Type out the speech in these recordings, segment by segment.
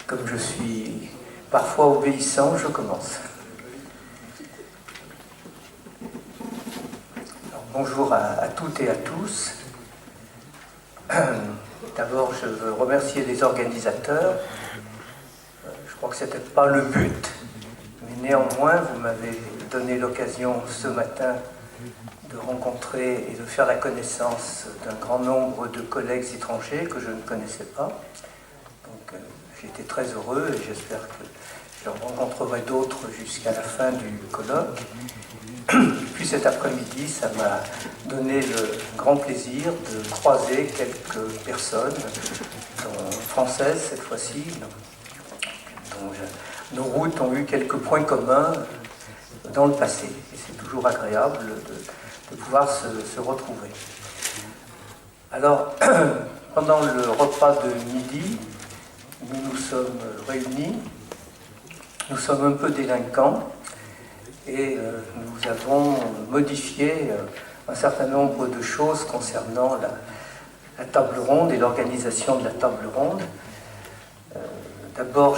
Comme je suis parfois obéissant, je commence. Alors, bonjour à toutes et à tous. D'abord, je veux remercier les organisateurs. Je crois que ce n'était pas le but, mais néanmoins, vous m'avez donné l'occasion ce matin de rencontrer et de faire la connaissance d'un grand nombre de collègues étrangers que je ne connaissais pas. Donc j'ai été très heureux et j'espère que je rencontrerai d'autres jusqu'à la fin du colloque. Puis cet après-midi, ça m'a donné le grand plaisir de croiser quelques personnes, françaises cette fois-ci, dont nos routes ont eu quelques points communs dans le passé. Et c'est toujours agréable de pouvoir se retrouver. Alors, pendant le repas de midi, nous nous sommes réunis, nous sommes un peu délinquants et nous avons modifié un certain nombre de choses concernant la table ronde et l'organisation de la table ronde. D'abord,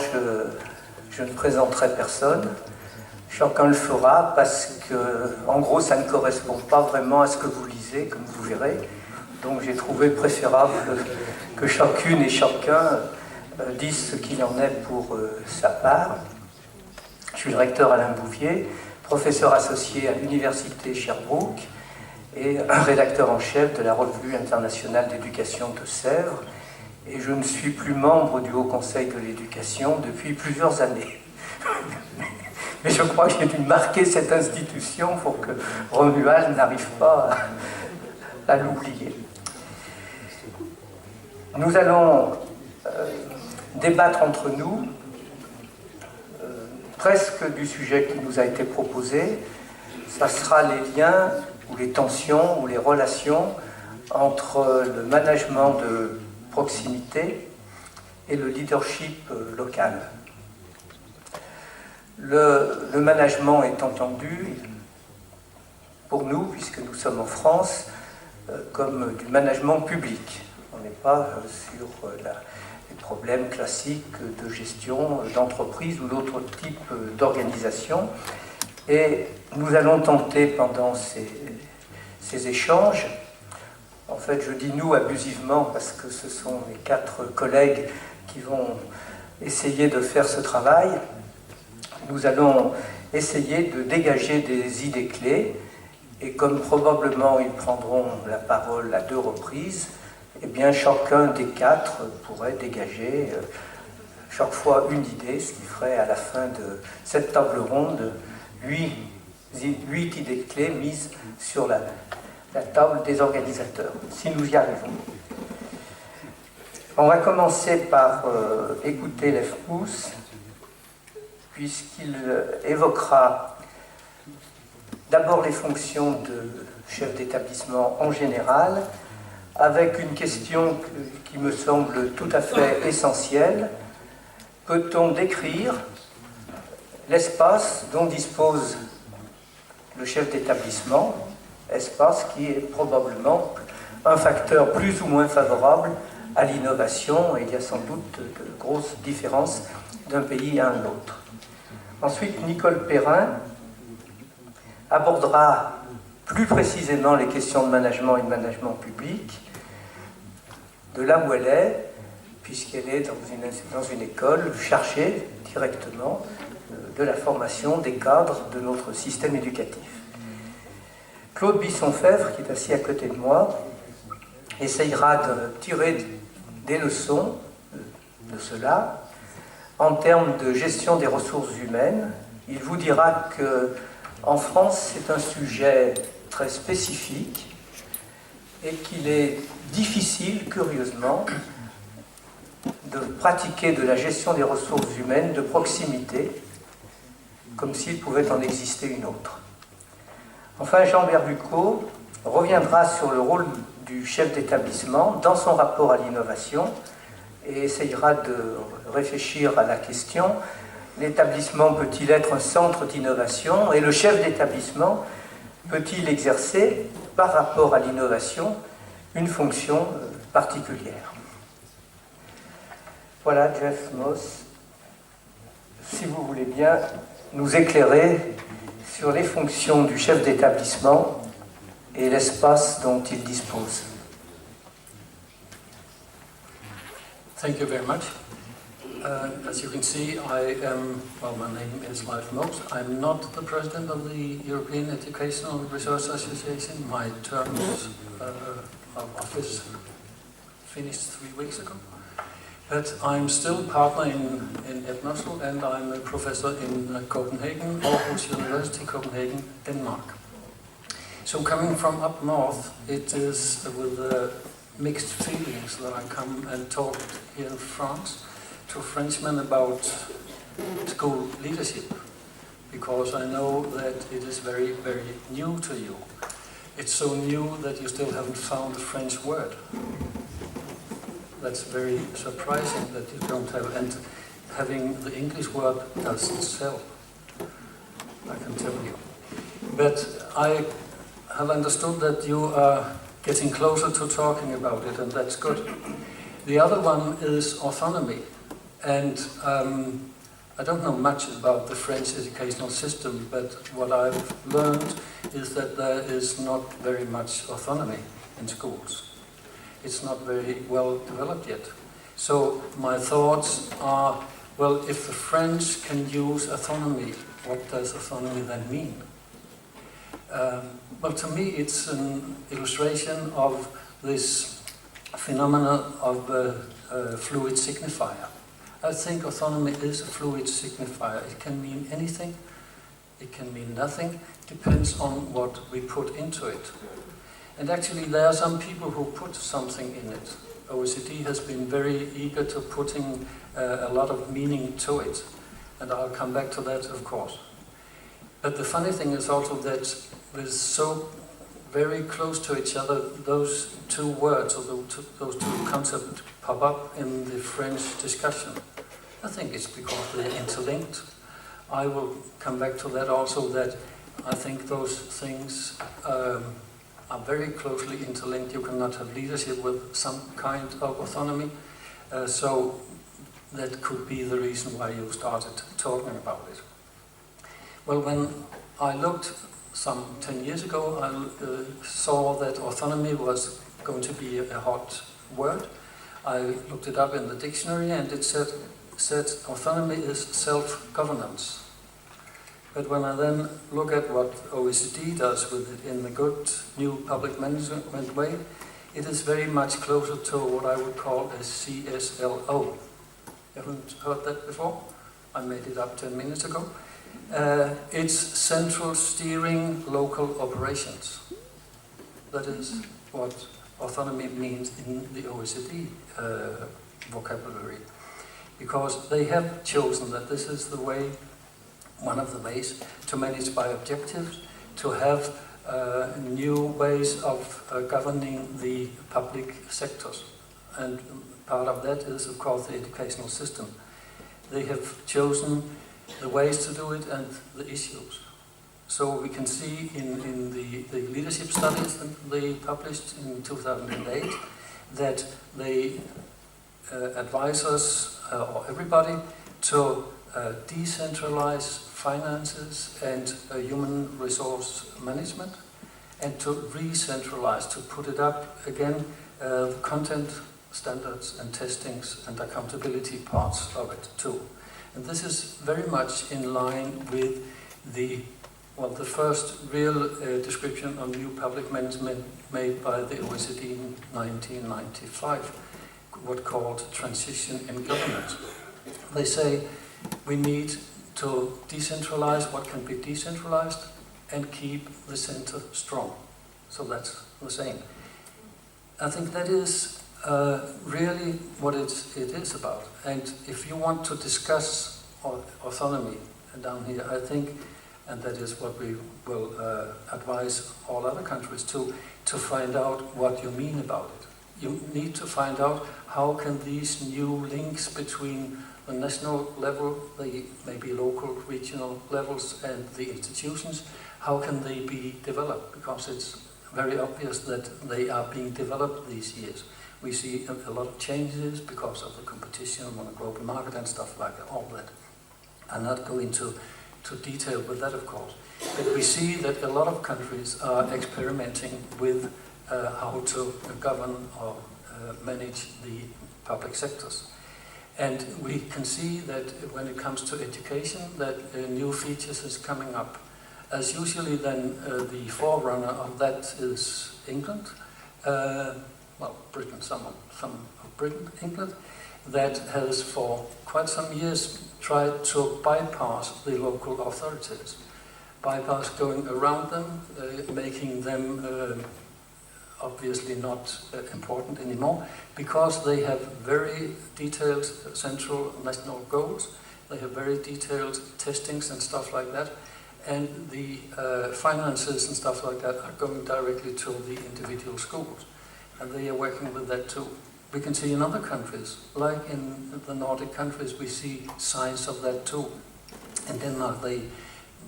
je ne présenterai personne. Chacun le fera parce que, en gros, ça ne correspond pas vraiment à ce que vous lisez, comme vous verrez. Donc j'ai trouvé préférable que chacune et chacun dise ce qu'il en est pour sa part. Je suis le recteur Alain Bouvier, professeur associé à l'Université Sherbrooke et rédacteur en chef de la Revue internationale d'éducation de Sèvres. Et je ne suis plus membre du Haut Conseil de l'éducation depuis plusieurs années. Mais je crois que j'ai dû marquer cette institution pour que Romuald n'arrive pas à l'oublier. Nous allons débattre entre nous presque du sujet qui nous a été proposé. Ça sera les liens ou les tensions ou les relations entre le management de proximité et le leadership local. Le management est entendu, pour nous, puisque nous sommes en France, comme du management public. On n'est pas sur les problèmes classiques de gestion d'entreprise ou d'autres types d'organisation. Et nous allons tenter pendant ces échanges, en fait je dis nous abusivement parce que ce sont mes 4 collègues qui vont essayer de faire ce travail. Nous allons essayer de dégager des idées clés et comme probablement ils prendront la parole à 2 reprises, eh bien chacun des 4 pourrait dégager chaque fois une idée, ce qui ferait à la fin de cette table ronde 8 idées clés mises sur la table des organisateurs, si nous y arrivons. On va commencer par écouter Lev Hus, puisqu'il évoquera d'abord les fonctions de chef d'établissement en général, avec une question qui me semble tout à fait essentielle. Peut-on décrire l'espace dont dispose le chef d'établissement, espace qui est probablement un facteur plus ou moins favorable à l'innovation, et il y a sans doute de grosses différences d'un pays à un autre. Ensuite, Nicole Perrin abordera plus précisément les questions de management et de management public, de là où elle est, puisqu'elle est dans une école chargée directement de la formation des cadres de notre système éducatif. Claude Bisson-Fèvre, qui est assis à côté de moi, essayera de tirer des leçons de cela en termes de gestion des ressources humaines. Il vous dira qu'en France, c'est un sujet très spécifique et qu'il est difficile, curieusement, de pratiquer de la gestion des ressources humaines de proximité, comme s'il pouvait en exister une autre. Enfin, Jean Berbucco reviendra sur le rôle du chef d'établissement dans son rapport à l'innovation et essayera de réfléchir à la question: l'établissement peut-il être un centre d'innovation et le chef d'établissement peut-il exercer, par rapport à l'innovation, une fonction particulière? Voilà, Jeff Moss, si vous voulez bien nous éclairer sur les fonctions du chef d'établissement et l'espace dont il dispose. Thank you very much. As you can see, I am, well, my name is Leif Moos. I'm not the president of the European Educational Research Association. My term of office finished 3 weeks ago. But I'm still partner in Ednorsel, and I'm a professor in Copenhagen, Aarhus University, Copenhagen, Denmark. So coming from up north, it is with mixed feelings that I come and talk here in France to Frenchmen about school leadership, because I know that it is very, very new to you. It's so new that you still haven't found a French word. That's very surprising that you don't have, and having the English word doesn't sell, I can tell you. But I have understood that you are getting closer to talking about it, and that's good. The other one is autonomy, and I don't know much about the French educational system, but what I've learned is that there is not very much autonomy in schools. It's not very well developed yet. So my thoughts are, well, if the French can use autonomy, what does autonomy then mean? Well, to me, it's an illustration of this phenomenon of a fluid signifier. I think autonomy is a fluid signifier. It can mean anything, it can mean nothing, depends on what we put into it. And actually, there are some people who put something in it. OECD has been very eager to putting a lot of meaning to it, and I'll come back to that, of course. But the funny thing is also that there's so very close to each other, those two words or those two concepts pop up in the French discussion. I think it's because they're interlinked. I will come back to that also, that I think those things are very closely interlinked. You cannot have leadership with some kind of autonomy. So that could be the reason why you started talking about it. Well, when I looked some 10 years ago, I saw that autonomy was going to be a hot word. I looked it up in the dictionary, and it said autonomy is self-governance. But when I then look at what OECD does with it in the good new public management way, it is very much closer to what I would call a CSLO. You haven't heard that before? I made it up 10 minutes ago. It's central steering local operations. That is what autonomy means in the OECD vocabulary. Because they have chosen that this is the way, one of the ways to manage by objectives, to have new ways of governing the public sectors. And part of that is, of course, the educational system. They have chosen the ways to do it and the issues. So we can see in the leadership studies that they published in 2008 that they advise us, or everybody, to decentralize finances and human resource management, and to re-centralize, to put it up again, the content standards and testings and accountability parts of it too. And this is very much in line with the first real description of new public management made by the OECD in 1995, what called transition in government. They say we need to decentralize what can be decentralized and keep the center strong. So that's the same. I think that is really what it is about. And if you want to discuss autonomy down here, I think, and that is what we will advise all other countries to find out what you mean about it. You need to find out how can these new links between the national level, the maybe local, regional levels, and the institutions, how can they be developed? Because it's very obvious that they are being developed these years. We see a lot of changes because of the competition on the global market and stuff like that, all that. I'll not go into detail with that, of course. But we see that a lot of countries are experimenting with how to govern or manage the public sectors. And we can see that when it comes to education, that new features is coming up. As usually then the forerunner of that is England, Britain, some of Britain, England, that has for quite some years tried to bypass the local authorities. Bypass going around them, making them obviously not important anymore, because they have very detailed central national goals, they have very detailed testings and stuff like that, and the finances and stuff like that are going directly to the individual schools, and they are working with that too. We can see in other countries, like in the Nordic countries, we see signs of that too. In Denmark, the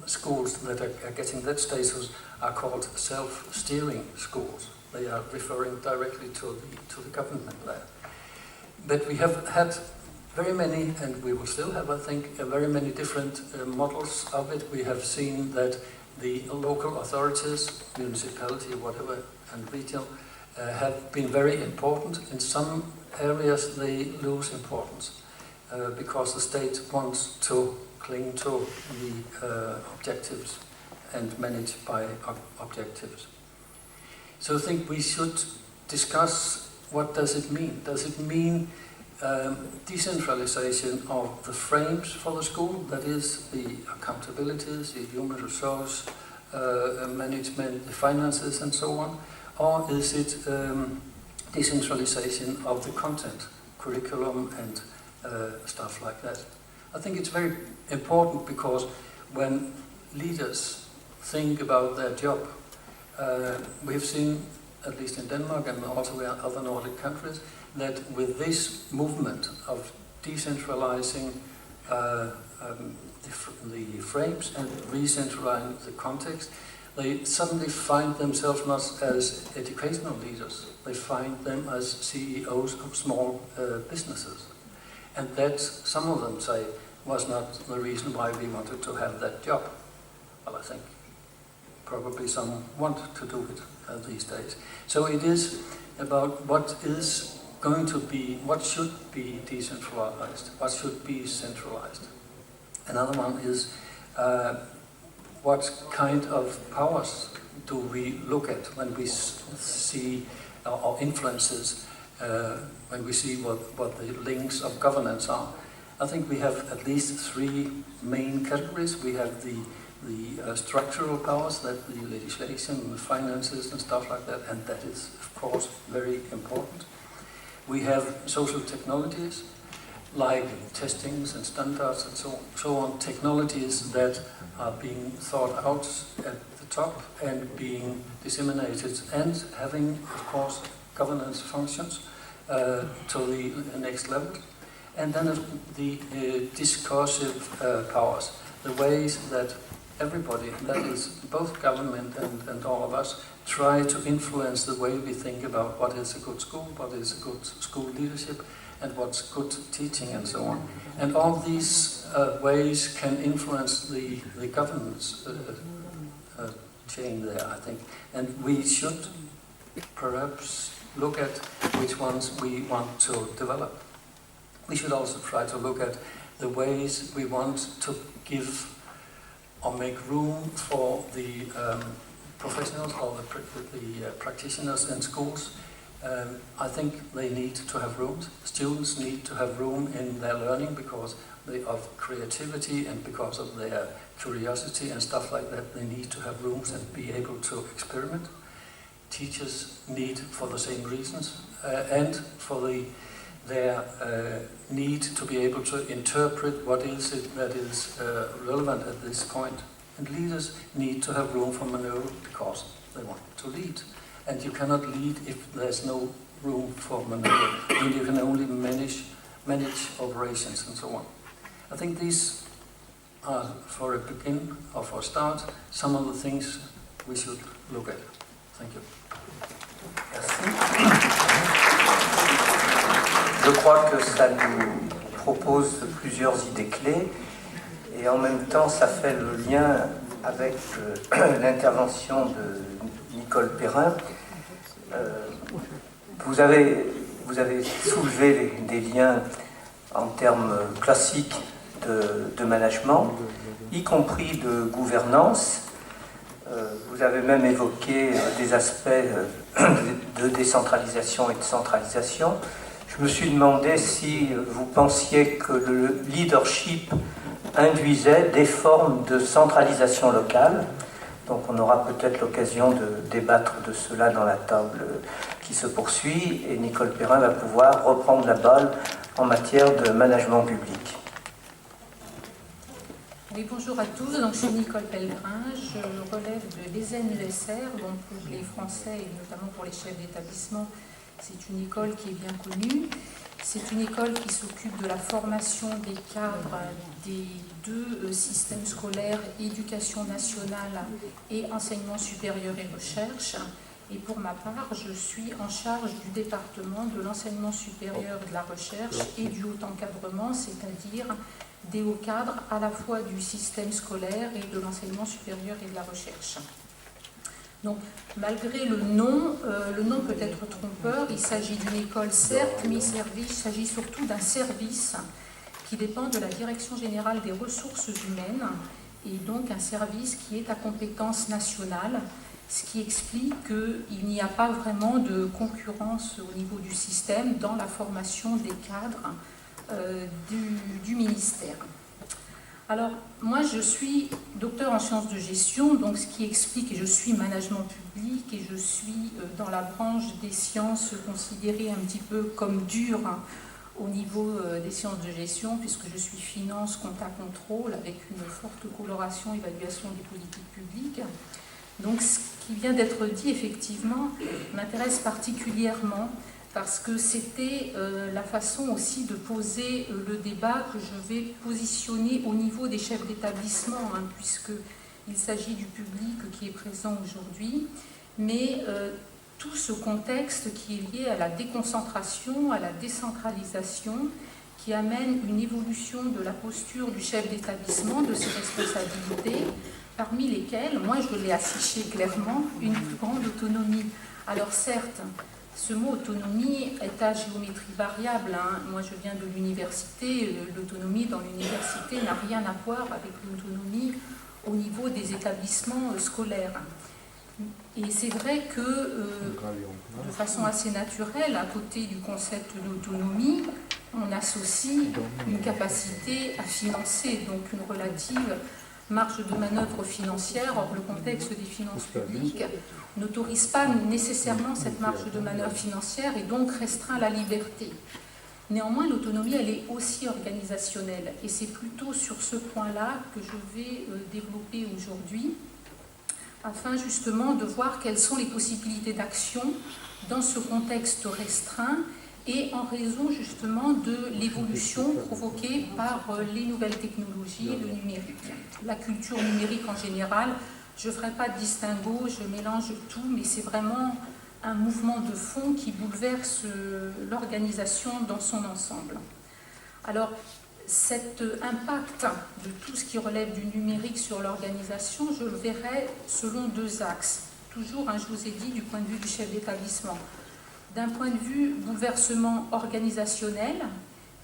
schools that are getting that status are called self-steering schools. They are referring directly to the government there. But we have had very many, and we will still have, I think, very many different models of it. We have seen that the local authorities, municipality, whatever, and regional, have been very important. In some areas they lose importance because the state wants to cling to the objectives and manage by objectives. So I think we should discuss what does it mean. Does it mean decentralization of the frames for the school, that is the accountabilities, the human resource management, the finances and so on? Or is it decentralization of the content, curriculum and stuff like that? I think it's very important because when leaders think about their job, we've seen, at least in Denmark and also in other Nordic countries, that with this movement of decentralizing the frames and re-centralizing the context, they suddenly find themselves not as educational leaders, they find them as CEOs of small businesses. And that, some of them say, was not the reason why we wanted to have that job. Well, I think probably some want to do it these days. So it is about what is going to be, what should be decentralized, what should be centralized. Another one is what kind of powers do we look at when we see our influences, when we see what the links of governance are? I think we have at least three main categories. We have the structural powers, that the legislation, the finances and stuff like that, and that is of course very important. We have social technologies, like testings and standards and so on, technologies that are being thought out at the top and being disseminated and having, of course, governance functions to the next level. And then the discursive powers, the ways that everybody, that is both government and all of us, try to influence the way we think about what is a good school, what is a good school leadership, and what's good teaching and so on. And all these ways can influence the governance chain there, I think. And we should perhaps look at which ones we want to develop. We should also try to look at the ways we want to give or make room for the professionals or the practitioners in schools. I think they need to have rooms. Students need to have room in their learning because of creativity and because of their curiosity and stuff like that. They need to have rooms and be able to experiment. Teachers need, for the same reasons, and for their need to be able to interpret what is it that is relevant at this point. And leaders need to have room for maneuver because they want to lead. And you cannot lead if there's no room for maneuver. And you can only manage operations and so on. I think these are, for a begin or for a start, some of the things we should look at. Thank you. Merci. Je crois que ça nous propose plusieurs idées clés et en même temps ça fait le lien avec l'intervention de Nicole Perrin. Vous avez soulevé des liens en termes classiques de management, y compris de gouvernance. Vous avez même évoqué des aspects de décentralisation et de centralisation. Je me suis demandé si vous pensiez que le leadership induisait des formes de centralisation locale. Donc on aura peut-être l'occasion de débattre de cela dans la table qui se poursuit et Nicole Perrin va pouvoir reprendre la balle en matière de management public. Oui, bonjour à tous, donc, je suis Nicole Pellegrin, je relève de l'ESN-USR, donc pour les Français et notamment pour les chefs d'établissement, c'est une école qui est bien connue. C'est une école qui s'occupe de la formation des cadres des deux systèmes scolaires, éducation nationale et enseignement supérieur et recherche. Et pour ma part, je suis en charge du département de l'enseignement supérieur et de la recherche et du haut encadrement, c'est-à-dire des hauts cadres à la fois du système scolaire et de l'enseignement supérieur et de la recherche. Donc, malgré le nom peut être trompeur, il s'agit d'une école certes, mais il s'agit surtout d'un service qui dépend de la Direction générale des ressources humaines et donc un service qui est à compétence nationale, ce qui explique qu'il n'y a pas vraiment de concurrence au niveau du système dans la formation des cadres du ministère. Alors, moi, je suis docteur en sciences de gestion, donc ce qui explique, et je suis management public, et je suis dans la branche des sciences considérées un petit peu comme dures au niveau des sciences de gestion, puisque je suis finance, compta, contrôle, avec une forte coloration, évaluation des politiques publiques. Donc, ce qui vient d'être dit, effectivement, m'intéresse particulièrement, parce que c'était la façon aussi de poser le débat que je vais positionner au niveau des chefs d'établissement, puisqu'il s'agit du public qui est présent aujourd'hui, mais tout ce contexte qui est lié à la déconcentration, à la décentralisation, qui amène une évolution de la posture du chef d'établissement, de ses responsabilités, parmi lesquelles, moi je l'ai affiché clairement, une plus grande autonomie. Alors certes, ce mot autonomie est à géométrie variable. Moi, je viens de l'université. L'autonomie dans l'université n'a rien à voir avec l'autonomie au niveau des établissements scolaires. Et c'est vrai que, de façon assez naturelle, à côté du concept d'autonomie, on associe une capacité à financer, donc une relative marge de manœuvre financière. Or, le contexte des finances publiques n'autorise pas nécessairement cette marge de manœuvre financière et donc restreint la liberté. Néanmoins, l'autonomie, elle est aussi organisationnelle. Et c'est plutôt sur ce point-là que je vais développer aujourd'hui, afin justement de voir quelles sont les possibilités d'action dans ce contexte restreint et en raison justement de l'évolution provoquée par les nouvelles technologies, le numérique. La culture numérique en général, je ne ferai pas de distinguo, je mélange tout, mais c'est vraiment un mouvement de fond qui bouleverse l'organisation dans son ensemble. Alors, cet impact de tout ce qui relève du numérique sur l'organisation, je le verrai selon deux axes. Toujours, je vous ai dit, du point de vue du chef d'établissement. D'un point de vue bouleversement organisationnel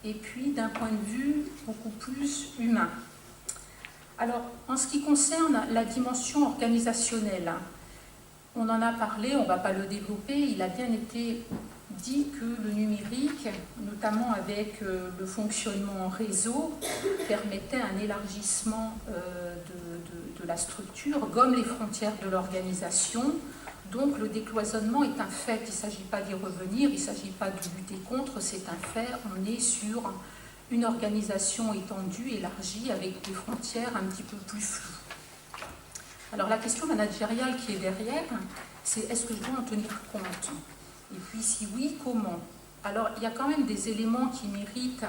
et puis d'un point de vue beaucoup plus humain. Alors, en ce qui concerne la dimension organisationnelle, on en a parlé, on ne va pas le développer, il a bien été dit que le numérique, notamment avec le fonctionnement en réseau, permettait un élargissement de la structure, gomme les frontières de l'organisation. Donc le décloisonnement est un fait, il ne s'agit pas d'y revenir, il ne s'agit pas de lutter contre, c'est un fait, on est sur une organisation étendue, élargie, avec des frontières un petit peu plus floues. Alors la question managériale qui est derrière, c'est est-ce que je dois en tenir compte? Et puis si oui, comment? Alors il y a quand même des éléments qui méritent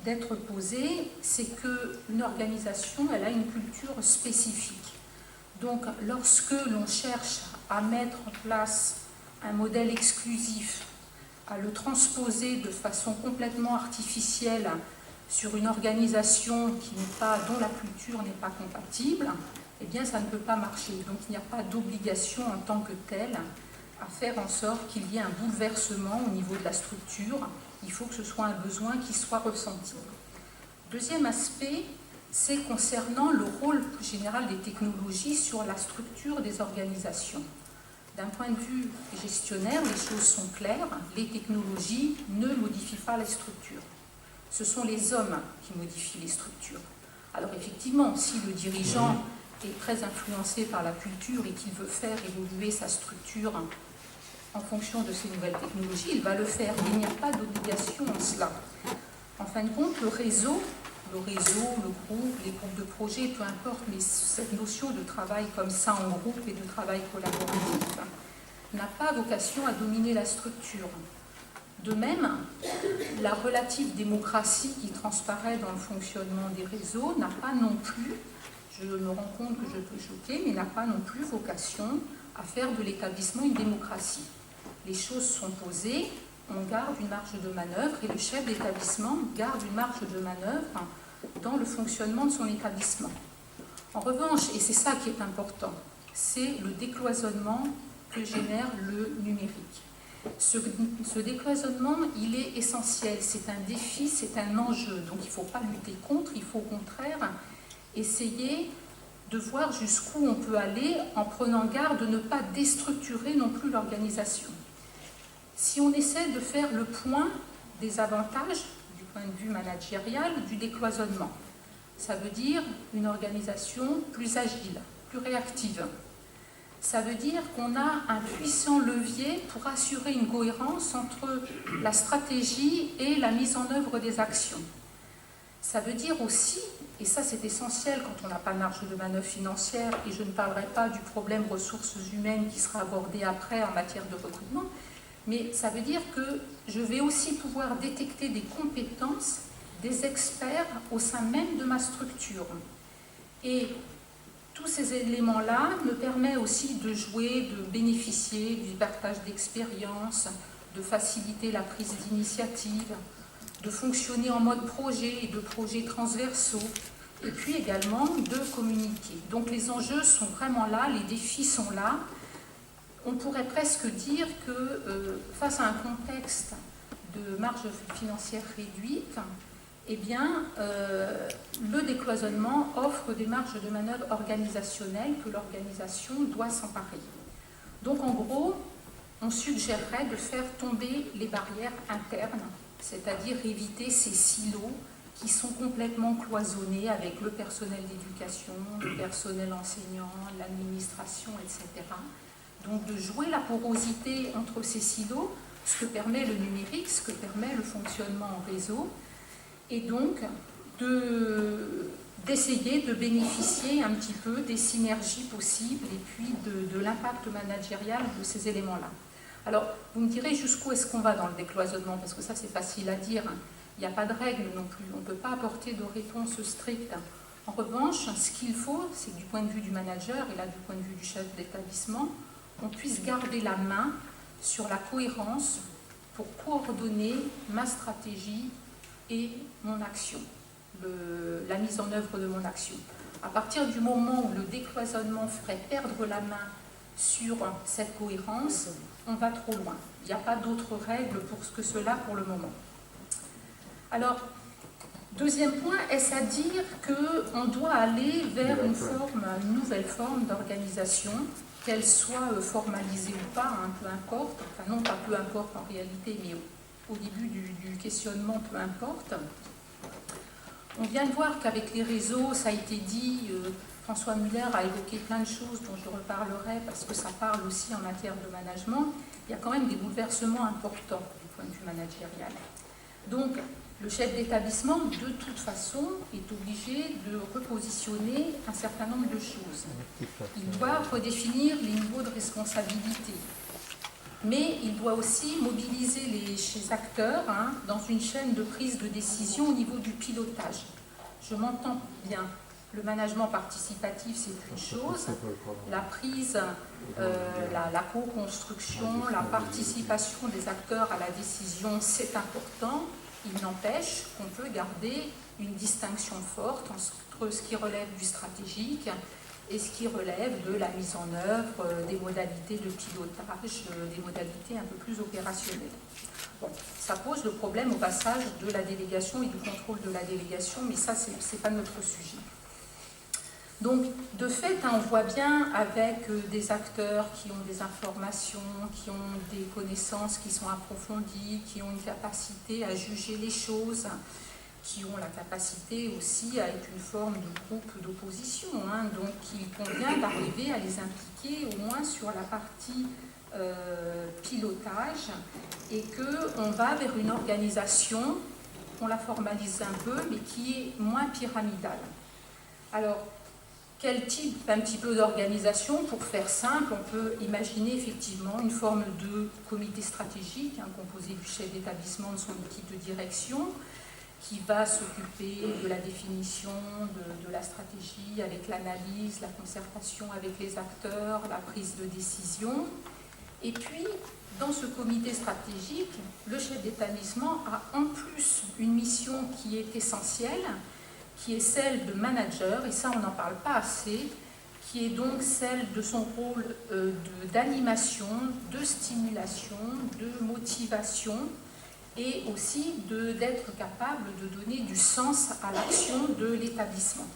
d'être posés, c'est qu'une organisation, elle a une culture spécifique. Donc lorsque l'on cherche à mettre en place un modèle exclusif à le transposer de façon complètement artificielle sur une organisation qui n'est pas, dont la culture n'est pas compatible, eh bien ça ne peut pas marcher. Donc il n'y a pas d'obligation en tant que telle à faire en sorte qu'il y ait un bouleversement au niveau de la structure. Il faut que ce soit un besoin qui soit ressenti. Deuxième aspect, c'est concernant le rôle plus général des technologies sur la structure des organisations. D'un point de vue gestionnaire, les choses sont claires, les technologies ne modifient pas les structures. Ce sont les hommes qui modifient les structures. Alors effectivement, si le dirigeant est très influencé par la culture et qu'il veut faire évoluer sa structure en fonction de ces nouvelles technologies, il va le faire. Il n'y a pas d'obligation en cela. En fin de compte, le réseau, le groupe, les groupes de projets, peu importe, mais cette notion de travail comme ça en groupe et de travail collaboratif n'a pas vocation à dominer la structure. De même, la relative démocratie qui transparaît dans le fonctionnement des réseaux n'a pas non plus, je me rends compte que je peux choquer, mais n'a pas non plus vocation à faire de l'établissement une démocratie. Les choses sont posées, on garde une marge de manœuvre et le chef d'établissement garde une marge de manœuvre dans le fonctionnement de son établissement. En revanche, et c'est ça qui est important, c'est le décloisonnement que génère le numérique. Ce décloisonnement, il est essentiel, c'est un défi, c'est un enjeu, donc il ne faut pas lutter contre, il faut au contraire essayer de voir jusqu'où on peut aller en prenant garde de ne pas déstructurer non plus l'organisation. Si on essaie de faire le point des avantages du point de vue managérial du décloisonnement, ça veut dire une organisation plus agile, plus réactive. Ça veut dire qu'on a un puissant levier pour assurer une cohérence entre la stratégie et la mise en œuvre des actions. Ça veut dire aussi, et ça c'est essentiel quand on n'a pas de marge de manœuvre financière, et je ne parlerai pas du problème ressources humaines qui sera abordé après en matière de recrutement, mais ça veut dire que je vais aussi pouvoir détecter des compétences des experts au sein même de ma structure. Et tous ces éléments-là me permettent aussi de jouer, de bénéficier du partage d'expérience, de faciliter la prise d'initiative, de fonctionner en mode projet et de projets transversaux, et puis également de communiquer. Donc les enjeux sont vraiment là, les défis sont là. On pourrait presque dire que face à un contexte de marge financière réduite, eh bien, le décloisonnement offre des marges de manœuvre organisationnelles que l'organisation doit s'emparer. Donc en gros, on suggérerait de faire tomber les barrières internes, c'est-à-dire éviter ces silos qui sont complètement cloisonnés avec le personnel d'éducation, le personnel enseignant, l'administration, etc. Donc de jouer la porosité entre ces silos, ce que permet le numérique, ce que permet le fonctionnement en réseau, et donc d'essayer de bénéficier un petit peu des synergies possibles et puis de l'impact managérial de ces éléments-là. Alors, vous me direz jusqu'où est-ce qu'on va dans le décloisonnement, parce que ça c'est facile à dire, il n'y a pas de règle non plus, on ne peut pas apporter de réponse stricte. En revanche, ce qu'il faut, c'est que du point de vue du manager et là du point de vue du chef d'établissement, on puisse garder la main sur la cohérence pour coordonner ma stratégie et mon action, la mise en œuvre de mon action. À partir du moment où le décloisonnement ferait perdre la main sur cette cohérence, on va trop loin. Il n'y a pas d'autres règles pour que cela pour le moment. Alors, deuxième point, est-ce à dire qu'on doit aller vers une nouvelle forme d'organisation, qu'elle soit formalisée ou pas, hein, peu importe, enfin non pas peu importe en réalité, mais au début du questionnement, peu importe. On vient de voir qu'avec les réseaux, ça a été dit, François Muller a évoqué plein de choses dont je reparlerai parce que ça parle aussi en matière de management. Il y a quand même des bouleversements importants du point de vue managérial. Donc, le chef d'établissement, de toute façon, est obligé de repositionner un certain nombre de choses. Il doit redéfinir les niveaux de responsabilité. Mais il doit aussi mobiliser les acteurs dans une chaîne de prise de décision au niveau du pilotage. Je m'entends bien. Le management participatif, c'est une chose. La prise, la co-construction, la participation des acteurs à la décision, c'est important. Il n'empêche qu'on peut garder une distinction forte entre ce qui relève du stratégique et ce qui relève de la mise en œuvre, des modalités de pilotage, des modalités un peu plus opérationnelles. Bon, ça pose le problème au passage de la délégation et du contrôle de la délégation, mais ça, ce n'est pas notre sujet. Donc, de fait, on voit bien avec des acteurs qui ont des informations, qui ont des connaissances qui sont approfondies, qui ont une capacité à juger les choses, qui ont la capacité aussi à être une forme de groupe d'opposition. Donc, il convient d'arriver à les impliquer au moins sur la partie pilotage et qu'on va vers une organisation, on la formalise un peu, mais qui est moins pyramidale. Alors, quel type un petit peu d'organisation? Pour faire simple, on peut imaginer effectivement une forme de comité stratégique, composé du chef d'établissement, de son équipe de direction, qui va s'occuper de la définition de la stratégie avec l'analyse, la concertation avec les acteurs, la prise de décision. Et puis, dans ce comité stratégique, le chef d'établissement a en plus une mission qui est essentielle, qui est celle de manager, et ça on n'en parle pas assez, qui est donc celle de son rôle d'animation, de stimulation, de motivation, et aussi d'être capable de donner du sens à l'action de l'établissement.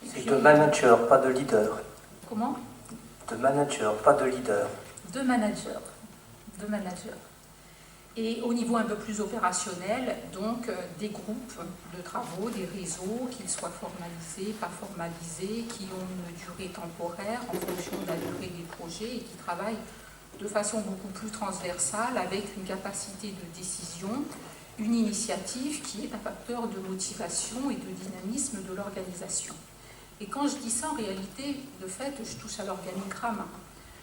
C'est de manager, pas de leader. Comment? De manager, pas de leader. De manager. De manager. Et au niveau un peu plus opérationnel, donc des groupes de travaux, des réseaux, qu'ils soient formalisés, pas formalisés, qui ont une durée temporaire en fonction de la durée des projets et qui travaillent de façon beaucoup plus transversale avec une capacité de décision, une initiative qui est un facteur de motivation et de dynamisme de l'organisation. Et quand je dis ça, en réalité, de fait, je touche à l'organigramme.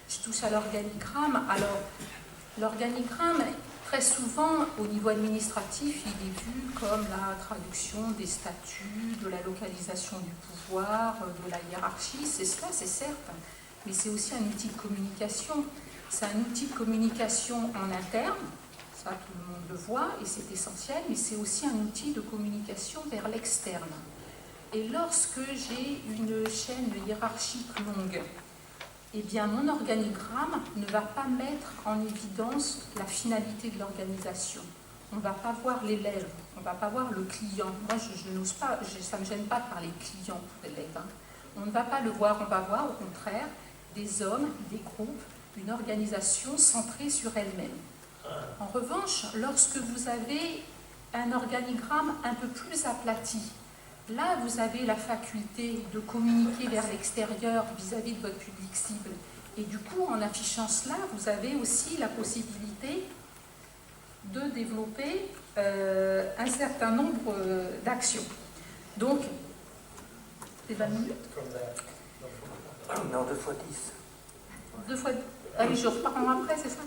Je touche à l'organigramme. Alors, l'organigramme, très souvent, au niveau administratif, il est vu comme la traduction des statuts, de la localisation du pouvoir, de la hiérarchie. C'est cela, c'est certes, mais c'est aussi un outil de communication. C'est un outil de communication en interne, ça tout le monde le voit, et c'est essentiel, mais c'est aussi un outil de communication vers l'externe. Et lorsque j'ai une chaîne hiérarchique longue, eh bien, mon organigramme ne va pas mettre en évidence la finalité de l'organisation. On ne va pas voir l'élève, on ne va pas voir le client. Moi, je n'ose pas, ça ne me gêne pas de parler client pour l'élève. On ne va pas le voir, on va voir au contraire des hommes, des groupes, une organisation centrée sur elle-même. En revanche, lorsque vous avez un organigramme un peu plus aplati, là, vous avez la faculté de communiquer vers l'extérieur vis-à-vis de votre public cible. Et du coup, en affichant cela, vous avez aussi la possibilité de développer un certain nombre d'actions. Donc, c'est 20 minutes? Non, 2 fois 10. 2 fois... Ah oui, je reprends après, c'est ça?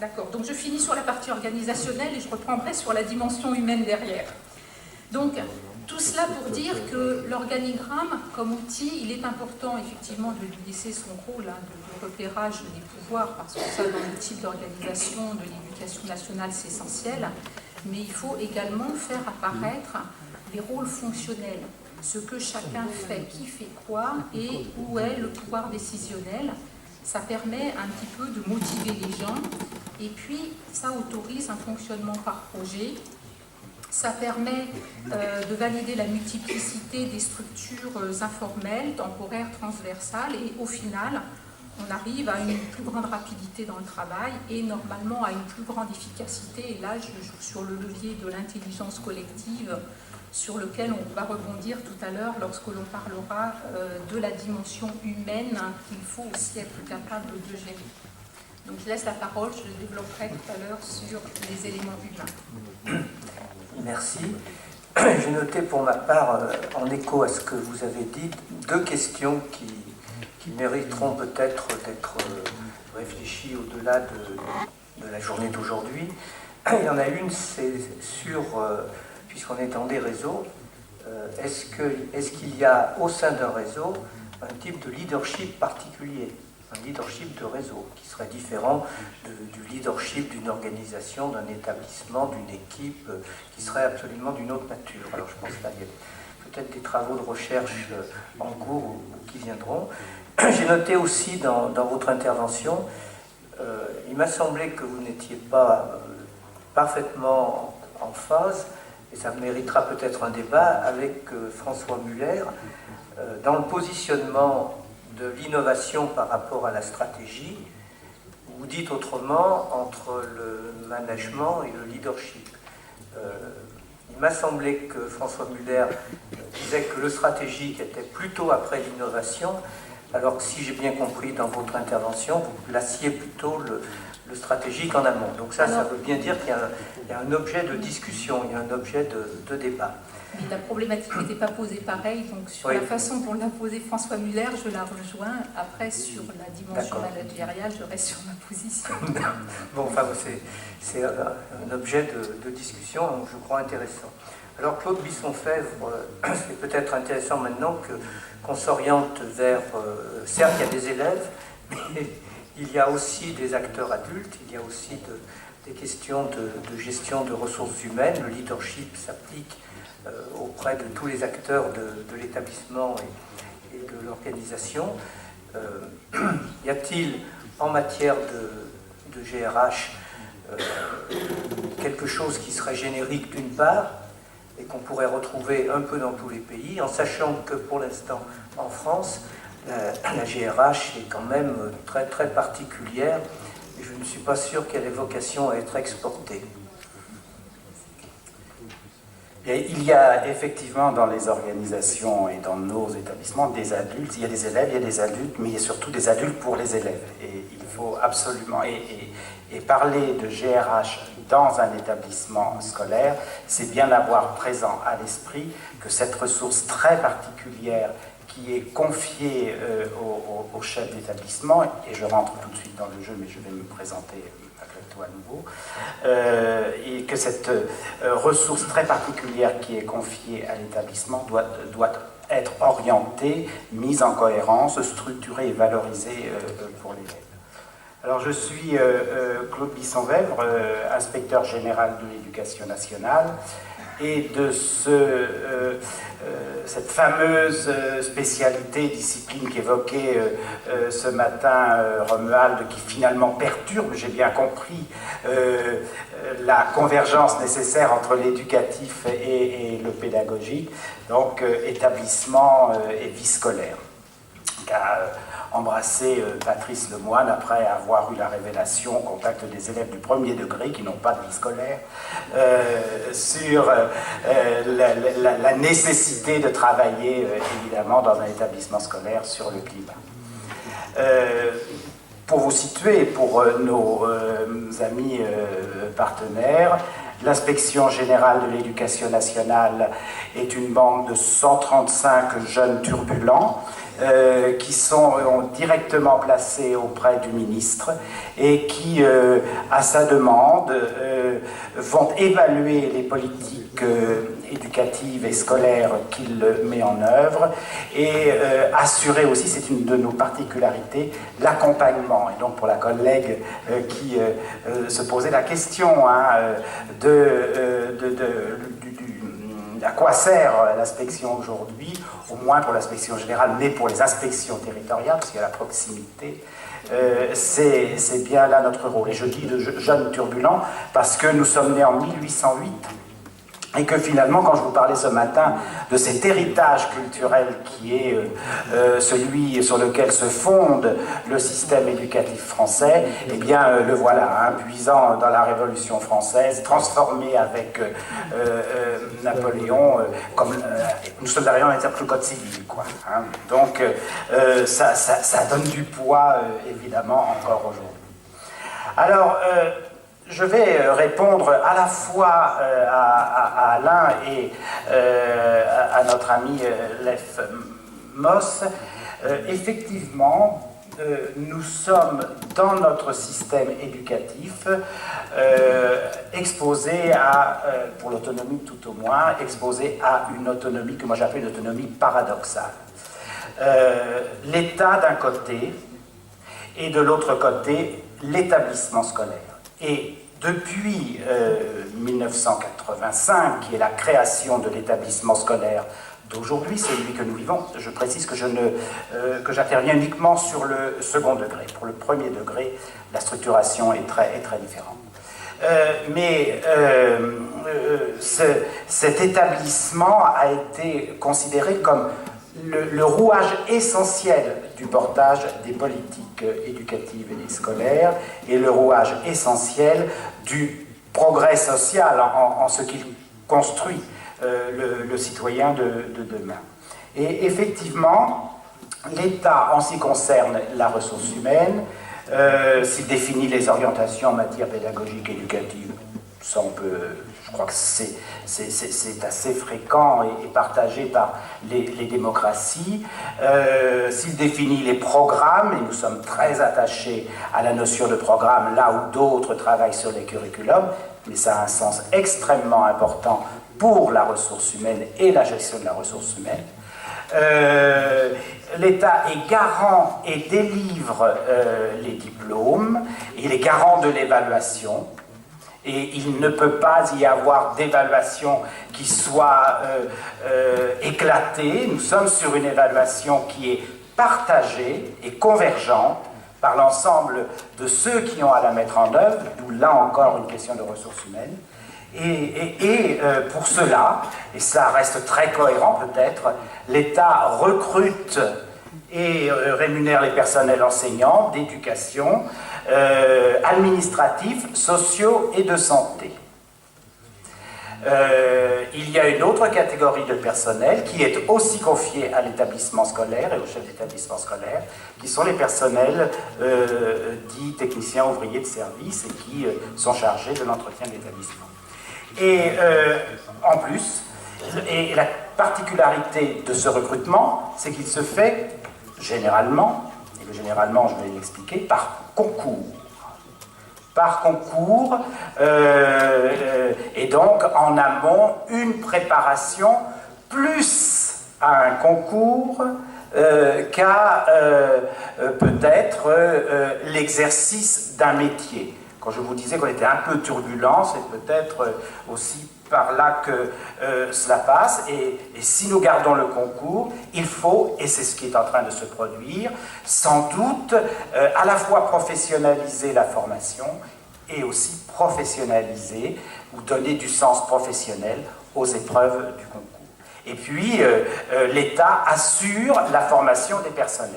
D'accord. Donc, je finis sur la partie organisationnelle et je reprendrai sur la dimension humaine derrière. Donc, tout cela pour dire que l'organigramme, comme outil, il est important effectivement de lui laisser son rôle de repérage des pouvoirs, parce que ça, dans le type d'organisation de l'éducation nationale, c'est essentiel, mais il faut également faire apparaître les rôles fonctionnels, ce que chacun fait, qui fait quoi et où est le pouvoir décisionnel. Ça permet un petit peu de motiver les gens et puis ça autorise un fonctionnement par projet. Ça permet de valider la multiplicité des structures informelles, temporaires, transversales et au final, on arrive à une plus grande rapidité dans le travail et normalement à une plus grande efficacité. Et là, je joue sur le levier de l'intelligence collective sur lequel on va rebondir tout à l'heure lorsque l'on parlera de la dimension humaine qu'il faut aussi être capable de gérer. Donc je laisse la parole, je développerai tout à l'heure sur les éléments humains. Merci. J'ai noté pour ma part, en écho à ce que vous avez dit, 2 questions qui mériteront peut-être d'être réfléchies au-delà de la journée d'aujourd'hui. Il y en a une, c'est sur, puisqu'on est dans des réseaux, est-ce qu'il y a au sein d'un réseau un type de leadership particulier, un leadership de réseau, qui serait différent du leadership d'une organisation, d'un établissement, d'une équipe, qui serait absolument d'une autre nature. Alors je pense qu'il y a peut-être des travaux de recherche en cours ou qui viendront. J'ai noté aussi dans votre intervention, il m'a semblé que vous n'étiez pas parfaitement en phase, et ça méritera peut-être un débat avec François Muller, dans le positionnement de l'innovation par rapport à la stratégie, ou dit autrement, entre le management et le leadership. Il m'a semblé que François Muller disait que le stratégique était plutôt après l'innovation, alors que si j'ai bien compris dans votre intervention, vous placiez plutôt le stratégique en amont. Donc ça veut bien dire qu'il y a un objet de discussion, il y a un objet de débat. Mais la problématique n'était pas posée pareil, donc sur la façon dont l'a posée François Muller, je la rejoins. Après, sur la dimension managériale, je reste sur ma position. Bon, enfin, c'est un objet de discussion, je crois, intéressant. Alors, Claude Bisson-Fèvre, c'est peut-être intéressant maintenant qu'on s'oriente vers... certes, il y a des élèves, mais il y a aussi des acteurs adultes, il y a aussi des questions de gestion de ressources humaines. Le leadership s'applique auprès de tous les acteurs de l'établissement et de l'organisation. Y a-t-il en matière de GRH quelque chose qui serait générique d'une part et qu'on pourrait retrouver un peu dans tous les pays, en sachant que pour l'instant en France, la GRH est quand même très très particulière et je ne suis pas sûr qu'elle ait vocation à être exportée. Et il y a effectivement dans les organisations et dans nos établissements des adultes, il y a des élèves, il y a des adultes, mais il y a surtout des adultes pour les élèves. Et il faut absolument... Et parler de GRH dans un établissement scolaire, c'est bien avoir présent à l'esprit que cette ressource très particulière qui est confiée au chef d'établissement, et je rentre tout de suite dans le jeu, mais je vais me présenter avec toi à nouveau, et que cette ressource très particulière qui est confiée à l'établissement doit être orientée, mise en cohérence, structurée et valorisée pour l'élève. Alors je suis Claude Bisson-Fèvre, inspecteur général de l'éducation nationale, et de cette fameuse spécialité, discipline qu'évoquait ce matin Romuald, qui finalement perturbe, j'ai bien compris, la convergence nécessaire entre l'éducatif et le pédagogique, donc établissement et vie scolaire. Embrassé Patrice Lemoine après avoir eu la révélation au contact des élèves du premier degré qui n'ont pas de vie scolaire sur la nécessité de travailler évidemment dans un établissement scolaire sur le climat. Pour vous situer, pour nos amis partenaires, l'Inspection générale de l'éducation nationale est une bande de 135 jeunes turbulents qui sont directement placés auprès du ministre et qui, à sa demande, vont évaluer les politiques éducatives et scolaires qu'il met en œuvre et assurer aussi, c'est une de nos particularités, l'accompagnement. Et donc pour la collègue qui se posait la question à quoi sert l'inspection aujourd'hui, au moins pour l'inspection générale, mais pour les inspections territoriales, parce qu'il y a la proximité, c'est bien là notre rôle. Et je dis de jeunes turbulents parce que nous sommes nés en 1808 et que finalement, quand je vous parlais ce matin de cet héritage culturel qui est celui sur lequel se fonde le système éducatif français, eh bien le voilà, puisant dans la Révolution française, transformé avec Napoléon, comme nous sommes arrivés à un code civil, quoi. Donc ça donne du poids, évidemment, encore aujourd'hui. Alors, je vais répondre à la fois à Alain et à notre ami Lev Moss. Effectivement, nous sommes dans notre système éducatif exposés à, pour l'autonomie tout au moins, exposés à une autonomie que moi j'appelle une autonomie paradoxale. L'État d'un côté et de l'autre côté l'établissement scolaire. Et depuis 1985, qui est la création de l'établissement scolaire d'aujourd'hui, c'est lui que nous vivons. Je précise que j'interviens uniquement sur le second degré. Pour le premier degré, la structuration est très différente. Cet établissement a été considéré comme le rouage essentiel du portage des politiques éducatives et scolaires et le rouage essentiel du progrès social en ce qu'il construit le citoyen de demain. Et effectivement, l'État, en ce qui concerne la ressource humaine, s'il définit les orientations en matière pédagogique et éducative, ça on peut, je crois que c'est assez fréquent et partagé par les démocraties. S'il définit les programmes, et nous sommes très attachés à la notion de programme, là où d'autres travaillent sur les curriculums, mais ça a un sens extrêmement important pour la ressource humaine et la gestion de la ressource humaine. L'État est garant et délivre les diplômes, il est garant de l'évaluation, et il ne peut pas y avoir d'évaluation qui soit éclatée. Nous sommes sur une évaluation qui est partagée et convergente par l'ensemble de ceux qui ont à la mettre en œuvre, d'où là encore une question de ressources humaines. Et pour cela, et ça reste très cohérent peut-être, l'État recrute et rémunère les personnels enseignants d'éducation, administratifs, sociaux et de santé. Il y a une autre catégorie de personnel qui est aussi confiée à l'établissement scolaire et au chef d'établissement scolaire, qui sont les personnels dits techniciens ouvriers de service et qui sont chargés de l'entretien de l'établissement. Et en plus, et la particularité de ce recrutement, c'est qu'il se fait généralement, et le généralement je vais l'expliquer, par concours. Par concours, et donc en amont, une préparation plus à un concours qu'à peut-être l'exercice d'un métier. Quand je vous disais qu'on était un peu turbulent, c'est peut-être aussi par là que cela passe. Et si nous gardons le concours, il faut, et c'est ce qui est en train de se produire, sans doute à la fois professionnaliser la formation et aussi professionnaliser ou donner du sens professionnel aux épreuves du concours. Et puis, l'État assure la formation des personnels.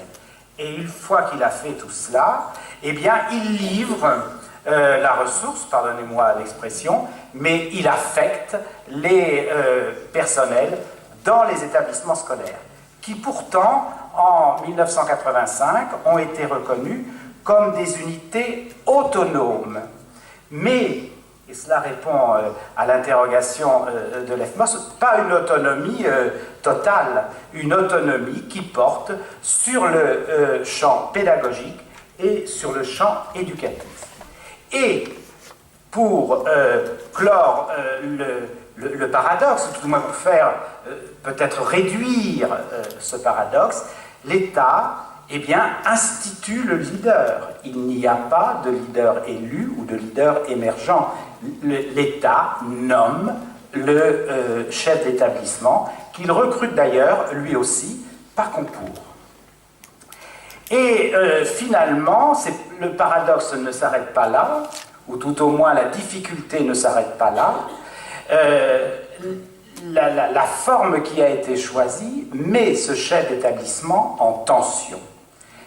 Et une fois qu'il a fait tout cela, eh bien, il livre la ressource, pardonnez-moi l'expression, mais il affecte les personnels dans les établissements scolaires, qui pourtant, en 1985, ont été reconnus comme des unités autonomes. Mais, et cela répond à l'interrogation de l'EFMOS, pas une autonomie totale, une autonomie qui porte sur le champ pédagogique et sur le champ éducatif. Et pour clore le paradoxe, ou tout au moins pour faire peut-être réduire ce paradoxe, l'État institue le leader. Il n'y a pas de leader élu ou de leader émergent. L'État nomme le chef d'établissement, qu'il recrute d'ailleurs lui aussi par concours. Et finalement, le paradoxe ne s'arrête pas là, ou tout au moins la difficulté ne s'arrête pas là. La forme qui a été choisie met ce chef d'établissement en tension.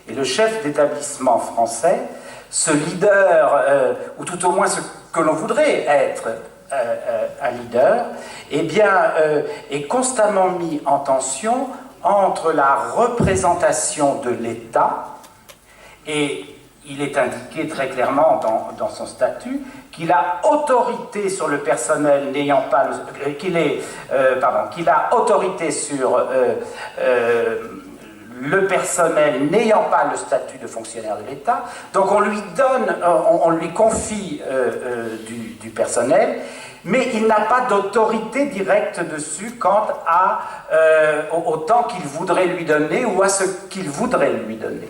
Et le chef d'établissement français, ce leader, ou tout au moins ce que l'on voudrait être un leader, est constamment mis en tension entre la représentation de l'État, et il est indiqué très clairement dans son statut qu'il a autorité sur le personnel n'ayant pas qu'il a autorité sur le personnel n'ayant pas le statut de fonctionnaire de l'État. Donc on lui donne, on lui confie du personnel, mais il n'a pas d'autorité directe dessus quant au temps qu'il voudrait lui donner ou à ce qu'il voudrait lui donner.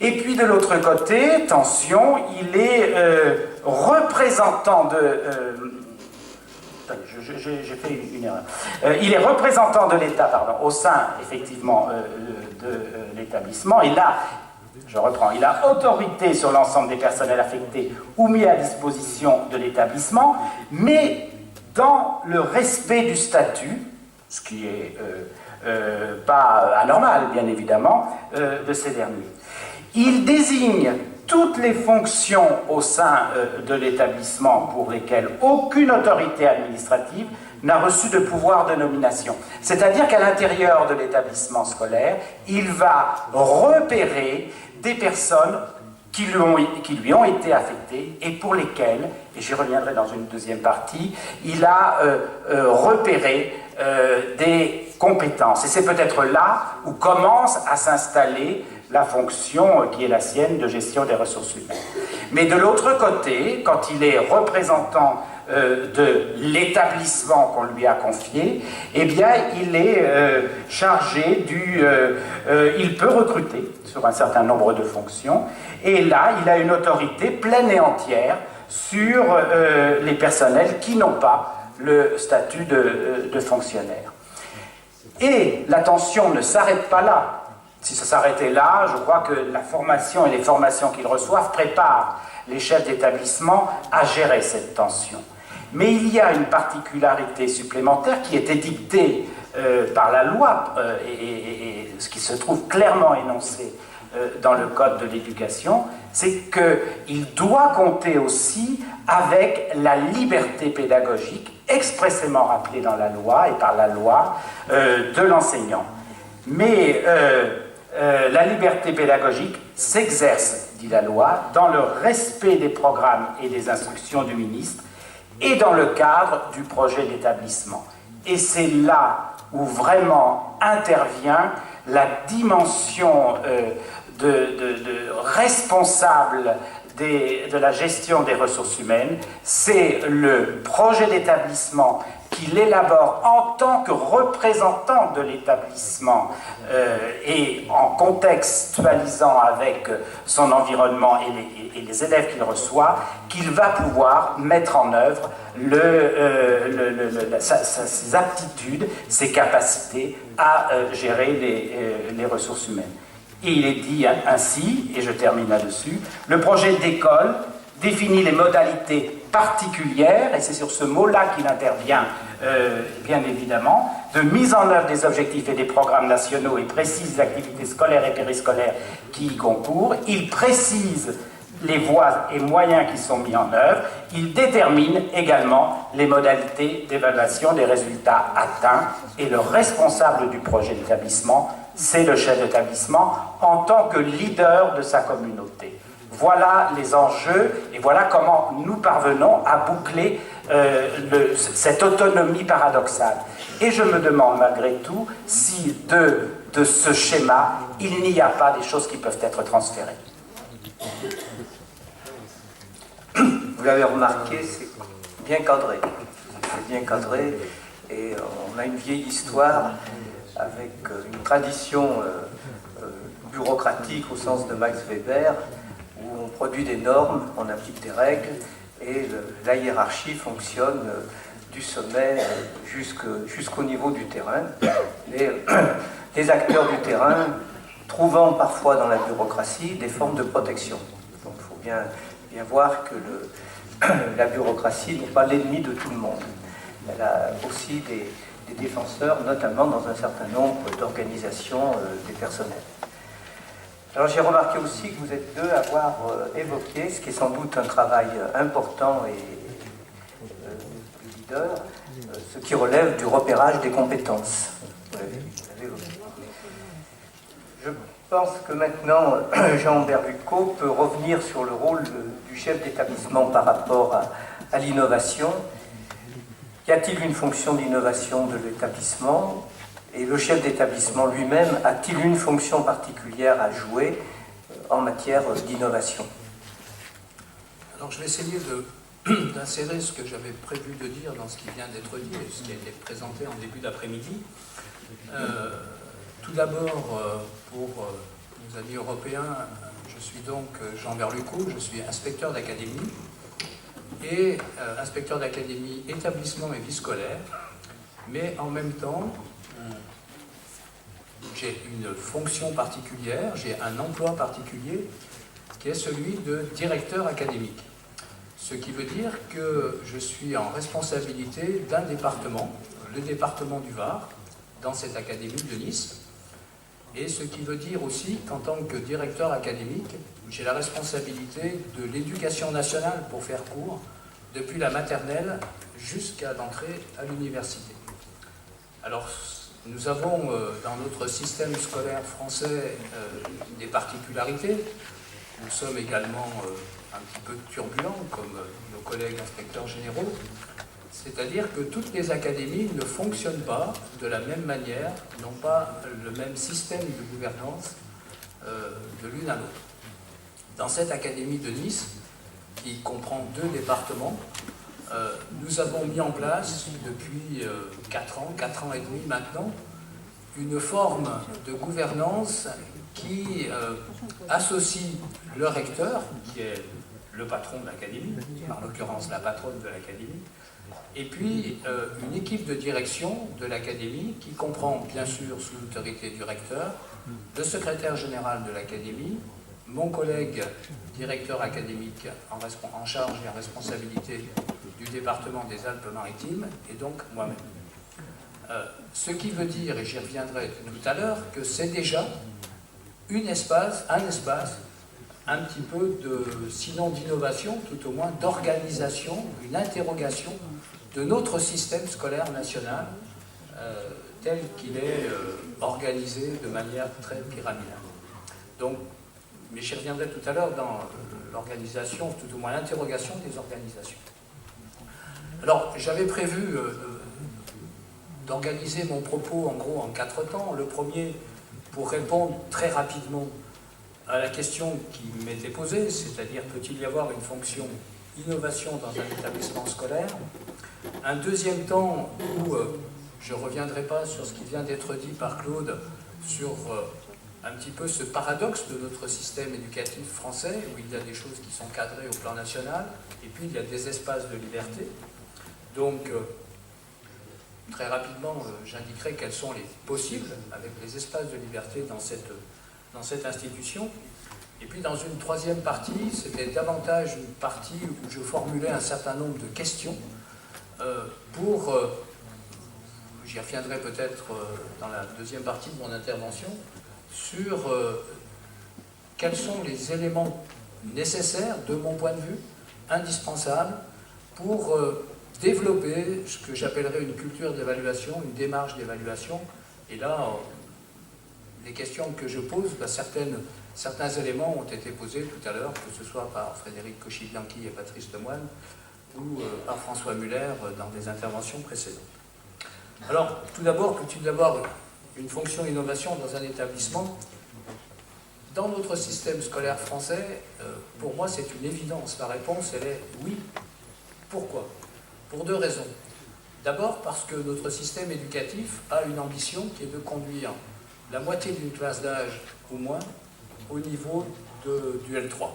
Et puis de l'autre côté, attention, il est représentant de... j'ai fait une erreur. Il est représentant de l'État, pardon, au sein, effectivement, de l'établissement. Et là, je reprends, il a autorité sur l'ensemble des personnels affectés ou mis à disposition de l'établissement, mais dans le respect du statut, ce qui est pas anormal, bien évidemment, de ces derniers. Il désigne toutes les fonctions au sein de l'établissement pour lesquelles aucune autorité administrative n'a reçu de pouvoir de nomination. C'est-à-dire qu'à l'intérieur de l'établissement scolaire, il va repérer des personnes qui lui ont été affectées et pour lesquelles, et j'y reviendrai dans une deuxième partie, il a repéré des compétences. Et c'est peut-être là où commence à s'installer la fonction qui est la sienne de gestion des ressources humaines. Mais de l'autre côté, quand il est représentant de l'établissement qu'on lui a confié, eh bien, il est chargé il peut recruter sur un certain nombre de fonctions, et là, il a une autorité pleine et entière sur les personnels qui n'ont pas le statut de fonctionnaire. Et l'attention ne s'arrête pas là. Si ça s'arrêtait là, je crois que la formation et les formations qu'ils reçoivent préparent les chefs d'établissement à gérer cette tension. Mais il y a une particularité supplémentaire qui est édictée par la loi, et ce qui se trouve clairement énoncé dans le Code de l'éducation, c'est qu'il doit compter aussi avec la liberté pédagogique expressément rappelée dans la loi et par la loi de l'enseignant. Mais la liberté pédagogique s'exerce, dit la loi, dans le respect des programmes et des instructions du ministre et dans le cadre du projet d'établissement. Et c'est là où vraiment intervient la dimension de responsable de la gestion des ressources humaines. C'est le projet d'établissement qu'il élabore en tant que représentant de l'établissement et en contextualisant avec son environnement et les élèves qu'il reçoit, qu'il va pouvoir mettre en œuvre ses aptitudes, ses capacités à gérer les ressources humaines. Et il est dit ainsi, et je termine là-dessus, le projet d'école définit les modalités particulières, et c'est sur ce mot-là qu'il intervient, bien évidemment, de mise en œuvre des objectifs et des programmes nationaux et précise les activités scolaires et périscolaires qui y concourent. Il précise les voies et moyens qui sont mis en œuvre. Il détermine également les modalités d'évaluation des résultats atteints, et le responsable du projet d'établissement, c'est le chef d'établissement en tant que leader de sa communauté. Voilà les enjeux et voilà comment nous parvenons à boucler cette autonomie paradoxale. Et je me demande malgré tout si de ce schéma, il n'y a pas des choses qui peuvent être transférées. Vous l'avez remarqué, c'est bien cadré. C'est bien cadré et on a une vieille histoire avec une tradition bureaucratique au sens de Max Weber, où on produit des normes, on applique des règles, et la hiérarchie fonctionne du sommet jusqu'au niveau du terrain. Les acteurs du terrain trouvant parfois dans la bureaucratie des formes de protection. Donc il faut bien voir que la bureaucratie n'est pas l'ennemi de tout le monde. Elle a aussi des défenseurs, notamment dans un certain nombre d'organisations des personnels. Alors j'ai remarqué aussi que vous êtes deux à avoir évoqué, ce qui est sans doute un travail important du leader, ce qui relève du repérage des compétences. Vous l'avez évoqué. Je pense que maintenant, Jean Berlucco peut revenir sur le rôle du chef d'établissement par rapport à l'innovation. Y a-t-il une fonction d'innovation de l'établissement? Et le chef d'établissement lui-même a-t-il une fonction particulière à jouer en matière d'innovation? Alors je vais essayer d'insérer ce que j'avais prévu de dire dans ce qui vient d'être dit et ce qui a été présenté en début d'après-midi. Tout d'abord, pour nos amis européens, je suis donc Jean Berlucot, je suis inspecteur d'académie et inspecteur d'académie, établissement et vie scolaire, mais en même temps, j'ai une fonction particulière, j'ai un emploi particulier qui est celui de directeur académique. Ce qui veut dire que je suis en responsabilité d'un département, le département du Var, dans cette académie de Nice. Et ce qui veut dire aussi qu'en tant que directeur académique, j'ai la responsabilité de l'éducation nationale, pour faire court, depuis la maternelle jusqu'à l'entrée à l'université. Alors, nous avons dans notre système scolaire français des particularités. Nous sommes également un petit peu turbulents, comme nos collègues inspecteurs généraux. C'est-à-dire que toutes les académies ne fonctionnent pas de la même manière, n'ont pas le même système de gouvernance de l'une à l'autre. Dans cette académie de Nice, qui comprend 2 départements, nous avons mis en place depuis 4 ans et demi maintenant, une forme de gouvernance qui associe le recteur, qui est le patron de l'académie, en l'occurrence la patronne de l'académie, et puis une équipe de direction de l'académie qui comprend bien sûr sous l'autorité du recteur, le secrétaire général de l'académie, mon collègue directeur académique en charge et en responsabilité du département des Alpes-Maritimes, et donc moi-même. Ce qui veut dire, et j'y reviendrai tout à l'heure, que c'est déjà un espace un petit peu sinon d'innovation, tout au moins d'organisation, une interrogation de notre système scolaire national tel qu'il est organisé de manière très pyramidale. Donc, mais j'y reviendrai tout à l'heure dans l'organisation, tout au moins l'interrogation des organisations. Alors, j'avais prévu d'organiser mon propos en gros en 4 temps. Le premier, pour répondre très rapidement à la question qui m'était posée, c'est-à-dire peut-il y avoir une fonction innovation dans un établissement scolaire. Un deuxième temps où je ne reviendrai pas sur ce qui vient d'être dit par Claude, sur un petit peu ce paradoxe de notre système éducatif français, où il y a des choses qui sont cadrées au plan national, et puis il y a des espaces de liberté. Donc, très rapidement, j'indiquerai quels sont les possibles avec les espaces de liberté dans cette institution. Et puis dans une troisième partie, c'était davantage une partie où je formulais un certain nombre de questions j'y reviendrai peut-être dans la deuxième partie de mon intervention, sur quels sont les éléments nécessaires, de mon point de vue, indispensables pour développer ce que j'appellerais une culture d'évaluation, une démarche d'évaluation. Et là, les questions que je pose, certains éléments ont été posés tout à l'heure, que ce soit par Frédéric Cauchy-Bianchi et Patrice Lemoine, ou par François Muller dans des interventions précédentes. Alors, tout d'abord, peut-il y avoir une fonction innovation dans un établissement? Dans notre système scolaire français, pour moi, c'est une évidence. La réponse, elle est oui. Pourquoi? Pour 2 raisons. D'abord, parce que notre système éducatif a une ambition qui est de conduire la moitié d'une classe d'âge ou moins au niveau du L3.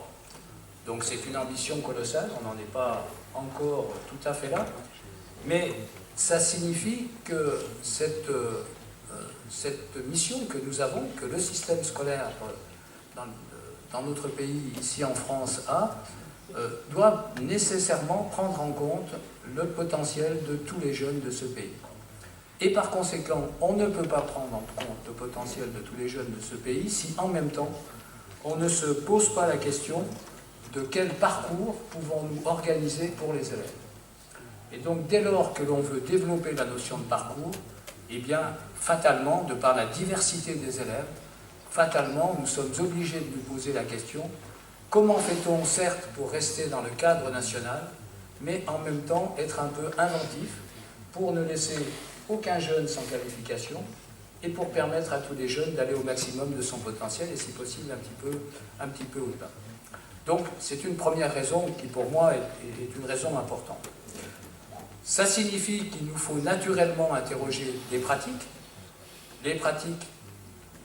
Donc c'est une ambition colossale, on n'en est pas encore tout à fait là, mais ça signifie que cette mission que nous avons, que le système scolaire dans notre pays, ici en France, doit nécessairement prendre en compte le potentiel de tous les jeunes de ce pays. Et par conséquent, on ne peut pas prendre en compte le potentiel de tous les jeunes de ce pays si en même temps on ne se pose pas la question de quel parcours pouvons-nous organiser pour les élèves. Et donc dès lors que l'on veut développer la notion de parcours, eh bien fatalement, de par la diversité des élèves, fatalement nous sommes obligés de nous poser la question: comment fait-on certes pour rester dans le cadre national, mais en même temps être un peu inventif pour ne laisser aucun jeune sans qualification et pour permettre à tous les jeunes d'aller au maximum de son potentiel et si possible un petit peu au-delà. Donc c'est une première raison qui pour moi est une raison importante. Ça signifie qu'il nous faut naturellement interroger les pratiques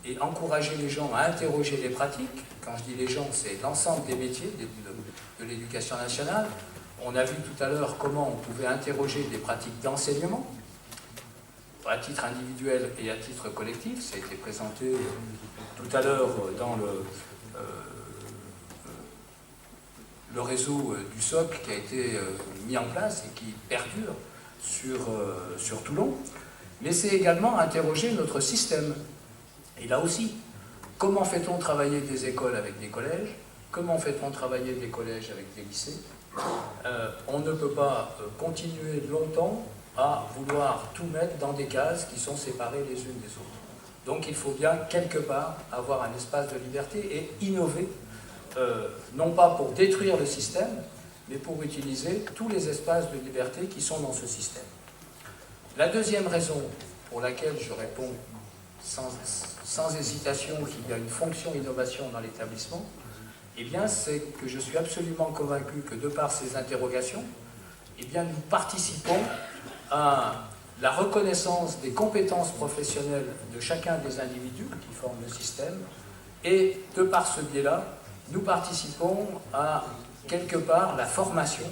et encourager les gens à interroger les pratiques. Quand je dis les gens, c'est l'ensemble des métiers de l'éducation nationale. On a vu tout à l'heure comment on pouvait interroger des pratiques d'enseignement, à titre individuel et à titre collectif. Ça a été présenté tout à l'heure dans le réseau du socle qui a été mis en place et qui perdure sur Toulon. Mais c'est également interroger notre système. Et là aussi, comment fait-on travailler des écoles avec des collèges? Comment fait-on travailler des collèges avec des lycées? On ne peut pas continuer longtemps à vouloir tout mettre dans des cases qui sont séparées les unes des autres. Donc il faut bien quelque part avoir un espace de liberté et innover, non pas pour détruire le système, mais pour utiliser tous les espaces de liberté qui sont dans ce système. La deuxième raison pour laquelle je réponds sans hésitation qu'il y a une fonction innovation dans l'établissement, eh bien, c'est que je suis absolument convaincu que de par ces interrogations, eh bien, nous participons à la reconnaissance des compétences professionnelles de chacun des individus qui forment le système, et de par ce biais-là, nous participons à quelque part la formation,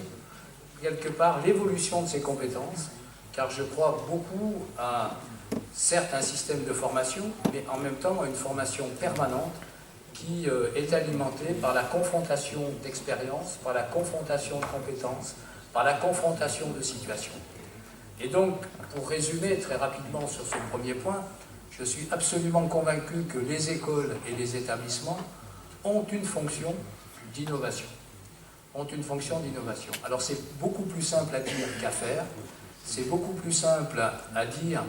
quelque part l'évolution de ces compétences, car je crois beaucoup à certes un système de formation, mais en même temps à une formation permanente qui est alimentée par la confrontation d'expériences, par la confrontation de compétences, par la confrontation de situations. Et donc, pour résumer très rapidement sur ce premier point, je suis absolument convaincu que les écoles et les établissements ont une fonction d'innovation. Alors c'est beaucoup plus simple à dire qu'à faire, c'est beaucoup plus simple à dire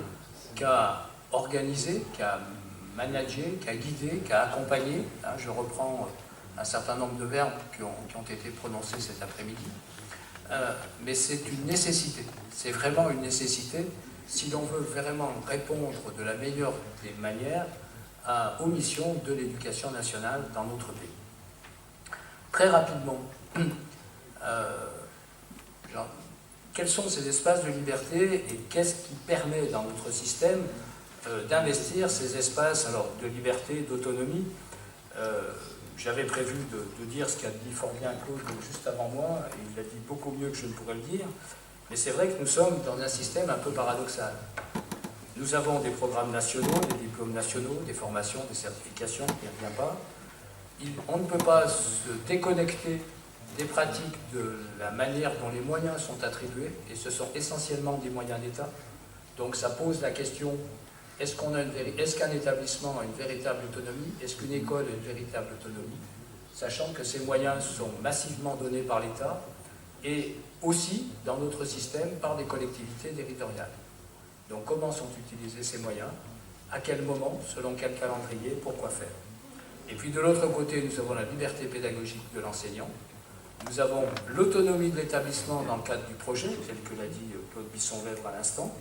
qu'à organiser, qu'à manager, qu'à guider, qu'à accompagner. Je reprends un certain nombre de verbes qui ont été prononcés cet après-midi. Mais c'est une nécessité, c'est vraiment une nécessité si l'on veut vraiment répondre de la meilleure des manières aux missions de l'éducation nationale dans notre pays. Très rapidement, quels sont ces espaces de liberté et qu'est-ce qui permet dans notre système d'investir ces espaces de liberté, d'autonomie? J'avais prévu de dire ce qu'a dit fort bien Claude juste avant moi, et il l'a dit beaucoup mieux que je ne pourrais le dire, mais c'est vrai que nous sommes dans un système un peu paradoxal. Nous avons des programmes nationaux, des diplômes nationaux, des formations, des certifications, il n'y revient pas. On ne peut pas se déconnecter des pratiques de la manière dont les moyens sont attribués, et ce sont essentiellement des moyens d'État. Donc ça pose la question, est-ce qu'un établissement a une véritable autonomie? Est-ce qu'une école a une véritable autonomie? Sachant que ces moyens sont massivement donnés par l'État et aussi, dans notre système, par des collectivités territoriales. Donc comment sont utilisés ces moyens? À quel moment? Selon quel calendrier? Pourquoi faire? Et puis de l'autre côté, nous avons la liberté pédagogique de l'enseignant. Nous avons l'autonomie de l'établissement dans le cadre du projet, tel que l'a dit Claude Bisson-Vèvre à l'instant.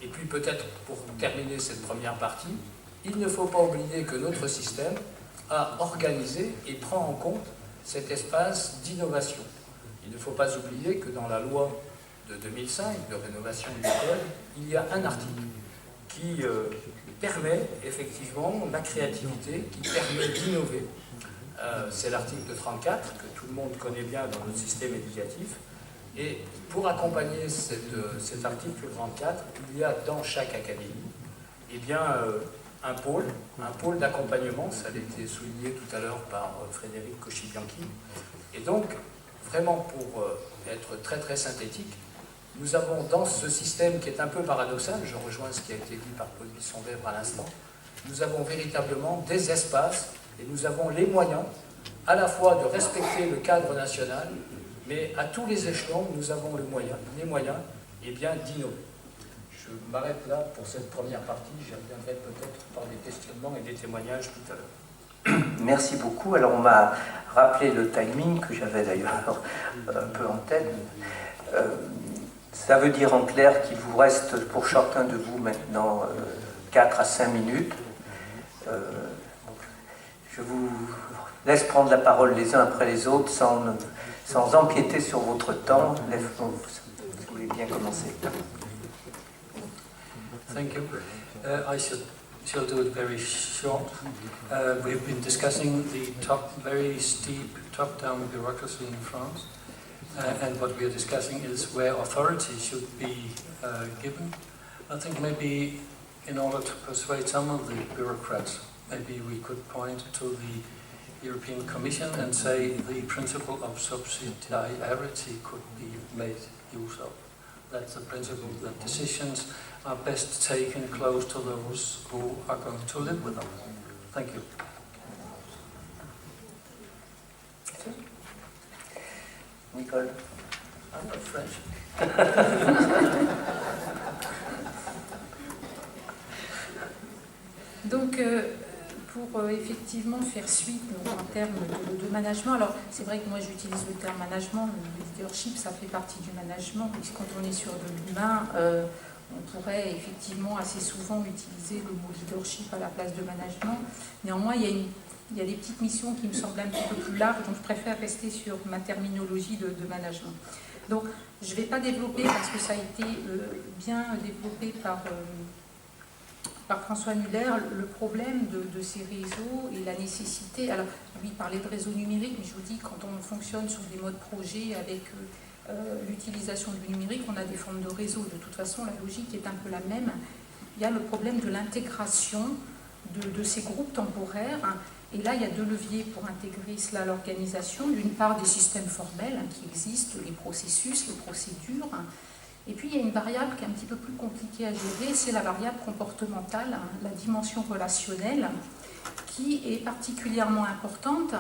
Et puis peut-être pour terminer cette première partie, il ne faut pas oublier que notre système a organisé et prend en compte cet espace d'innovation. Il ne faut pas oublier que dans la loi de 2005 de rénovation de l'école, il y a un article qui permet effectivement la créativité, qui permet d'innover. C'est l'article 34 que tout le monde connaît bien dans notre système éducatif. Et pour accompagner cet article 34, il y a dans chaque académie un pôle d'accompagnement, ça a été souligné tout à l'heure par Frédéric Cauchy-Bianchi. Et donc, vraiment pour être très très synthétique, nous avons dans ce système qui est un peu paradoxal, je rejoins ce qui a été dit par Claude Bisson-Vèvre à l'instant, nous avons véritablement des espaces et nous avons les moyens à la fois de respecter le cadre national, mais à tous les échelons, nous avons les moyens d'innover. Je m'arrête là pour cette première partie, j'y reviendrai peut-être par des questionnements et des témoignages tout à l'heure. Merci beaucoup. Alors on m'a rappelé le timing que j'avais d'ailleurs un peu en tête. Ça veut dire en clair qu'il vous reste pour chacun de vous maintenant 4 à 5 minutes. Je vous laisse prendre la parole les uns après les autres sans empiéter sur votre temps. Vous voulez bien commencer. Thank you. I shall do it very short. We've been discussing the very steep top-down bureaucracy in France, and what we are discussing is where authority should be given. I think maybe in order to persuade some of the bureaucrats, maybe we could point to the European Commission and say the principle of subsidiarity could be made use of. That's the principle that decisions are best taken close to those who are going to live with them. Thank you. Nicole. I'm not French. Donc, pour effectivement faire suite en termes de management, alors c'est vrai que moi j'utilise le terme management, le leadership ça fait partie du management, puisque quand on est sur de l'humain, on pourrait effectivement assez souvent utiliser le mot leadership à la place de management. Néanmoins, il y a des petites missions qui me semblent un petit peu plus larges, donc je préfère rester sur ma terminologie de management. Donc, je ne vais pas développer, parce que ça a été bien développé par François Muller, le problème de ces réseaux et la nécessité. Alors, lui parlait de réseaux numériques, mais je vous dis, quand on fonctionne sur des modes projet avec l'utilisation du numérique, on a des formes de réseau. De toute façon, la logique est un peu la même. Il y a le problème de l'intégration de ces groupes temporaires. Et là, il y a deux leviers pour intégrer cela à l'organisation. D'une part, des systèmes formels qui existent, les processus, les procédures. Et puis, il y a une variable qui est un petit peu plus compliquée à gérer, c'est la variable comportementale, la dimension relationnelle, qui est particulièrement importante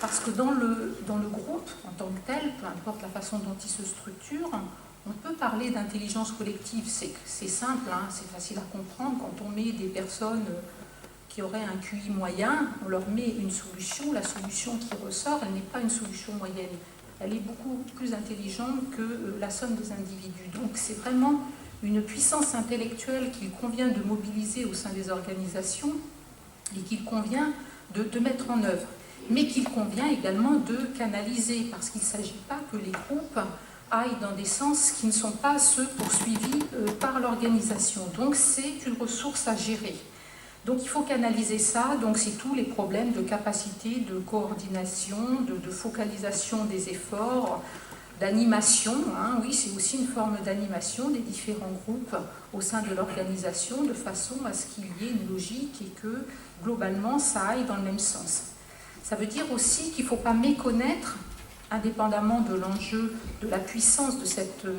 parce que dans le groupe, en tant que tel, peu importe la façon dont il se structure, on peut parler d'intelligence collective. C'est simple, hein, c'est facile à comprendre. Quand on met des personnes qui auraient un QI moyen, on leur met une solution, la solution qui ressort, elle n'est pas une solution moyenne. Elle est beaucoup plus intelligente que la somme des individus. Donc c'est vraiment une puissance intellectuelle qu'il convient de mobiliser au sein des organisations et qu'il convient de mettre en œuvre, mais qu'il convient également de canaliser, parce qu'il ne s'agit pas que les groupes aillent dans des sens qui ne sont pas ceux poursuivis par l'organisation. Donc c'est une ressource à gérer. Donc il faut canaliser ça, donc c'est tous les problèmes de capacité, de coordination, de focalisation des efforts, d'animation, hein, oui c'est aussi une forme d'animation des différents groupes au sein de l'organisation, de façon à ce qu'il y ait une logique et que globalement ça aille dans le même sens. Ça veut dire aussi qu'il ne faut pas méconnaître, indépendamment de l'enjeu de la puissance de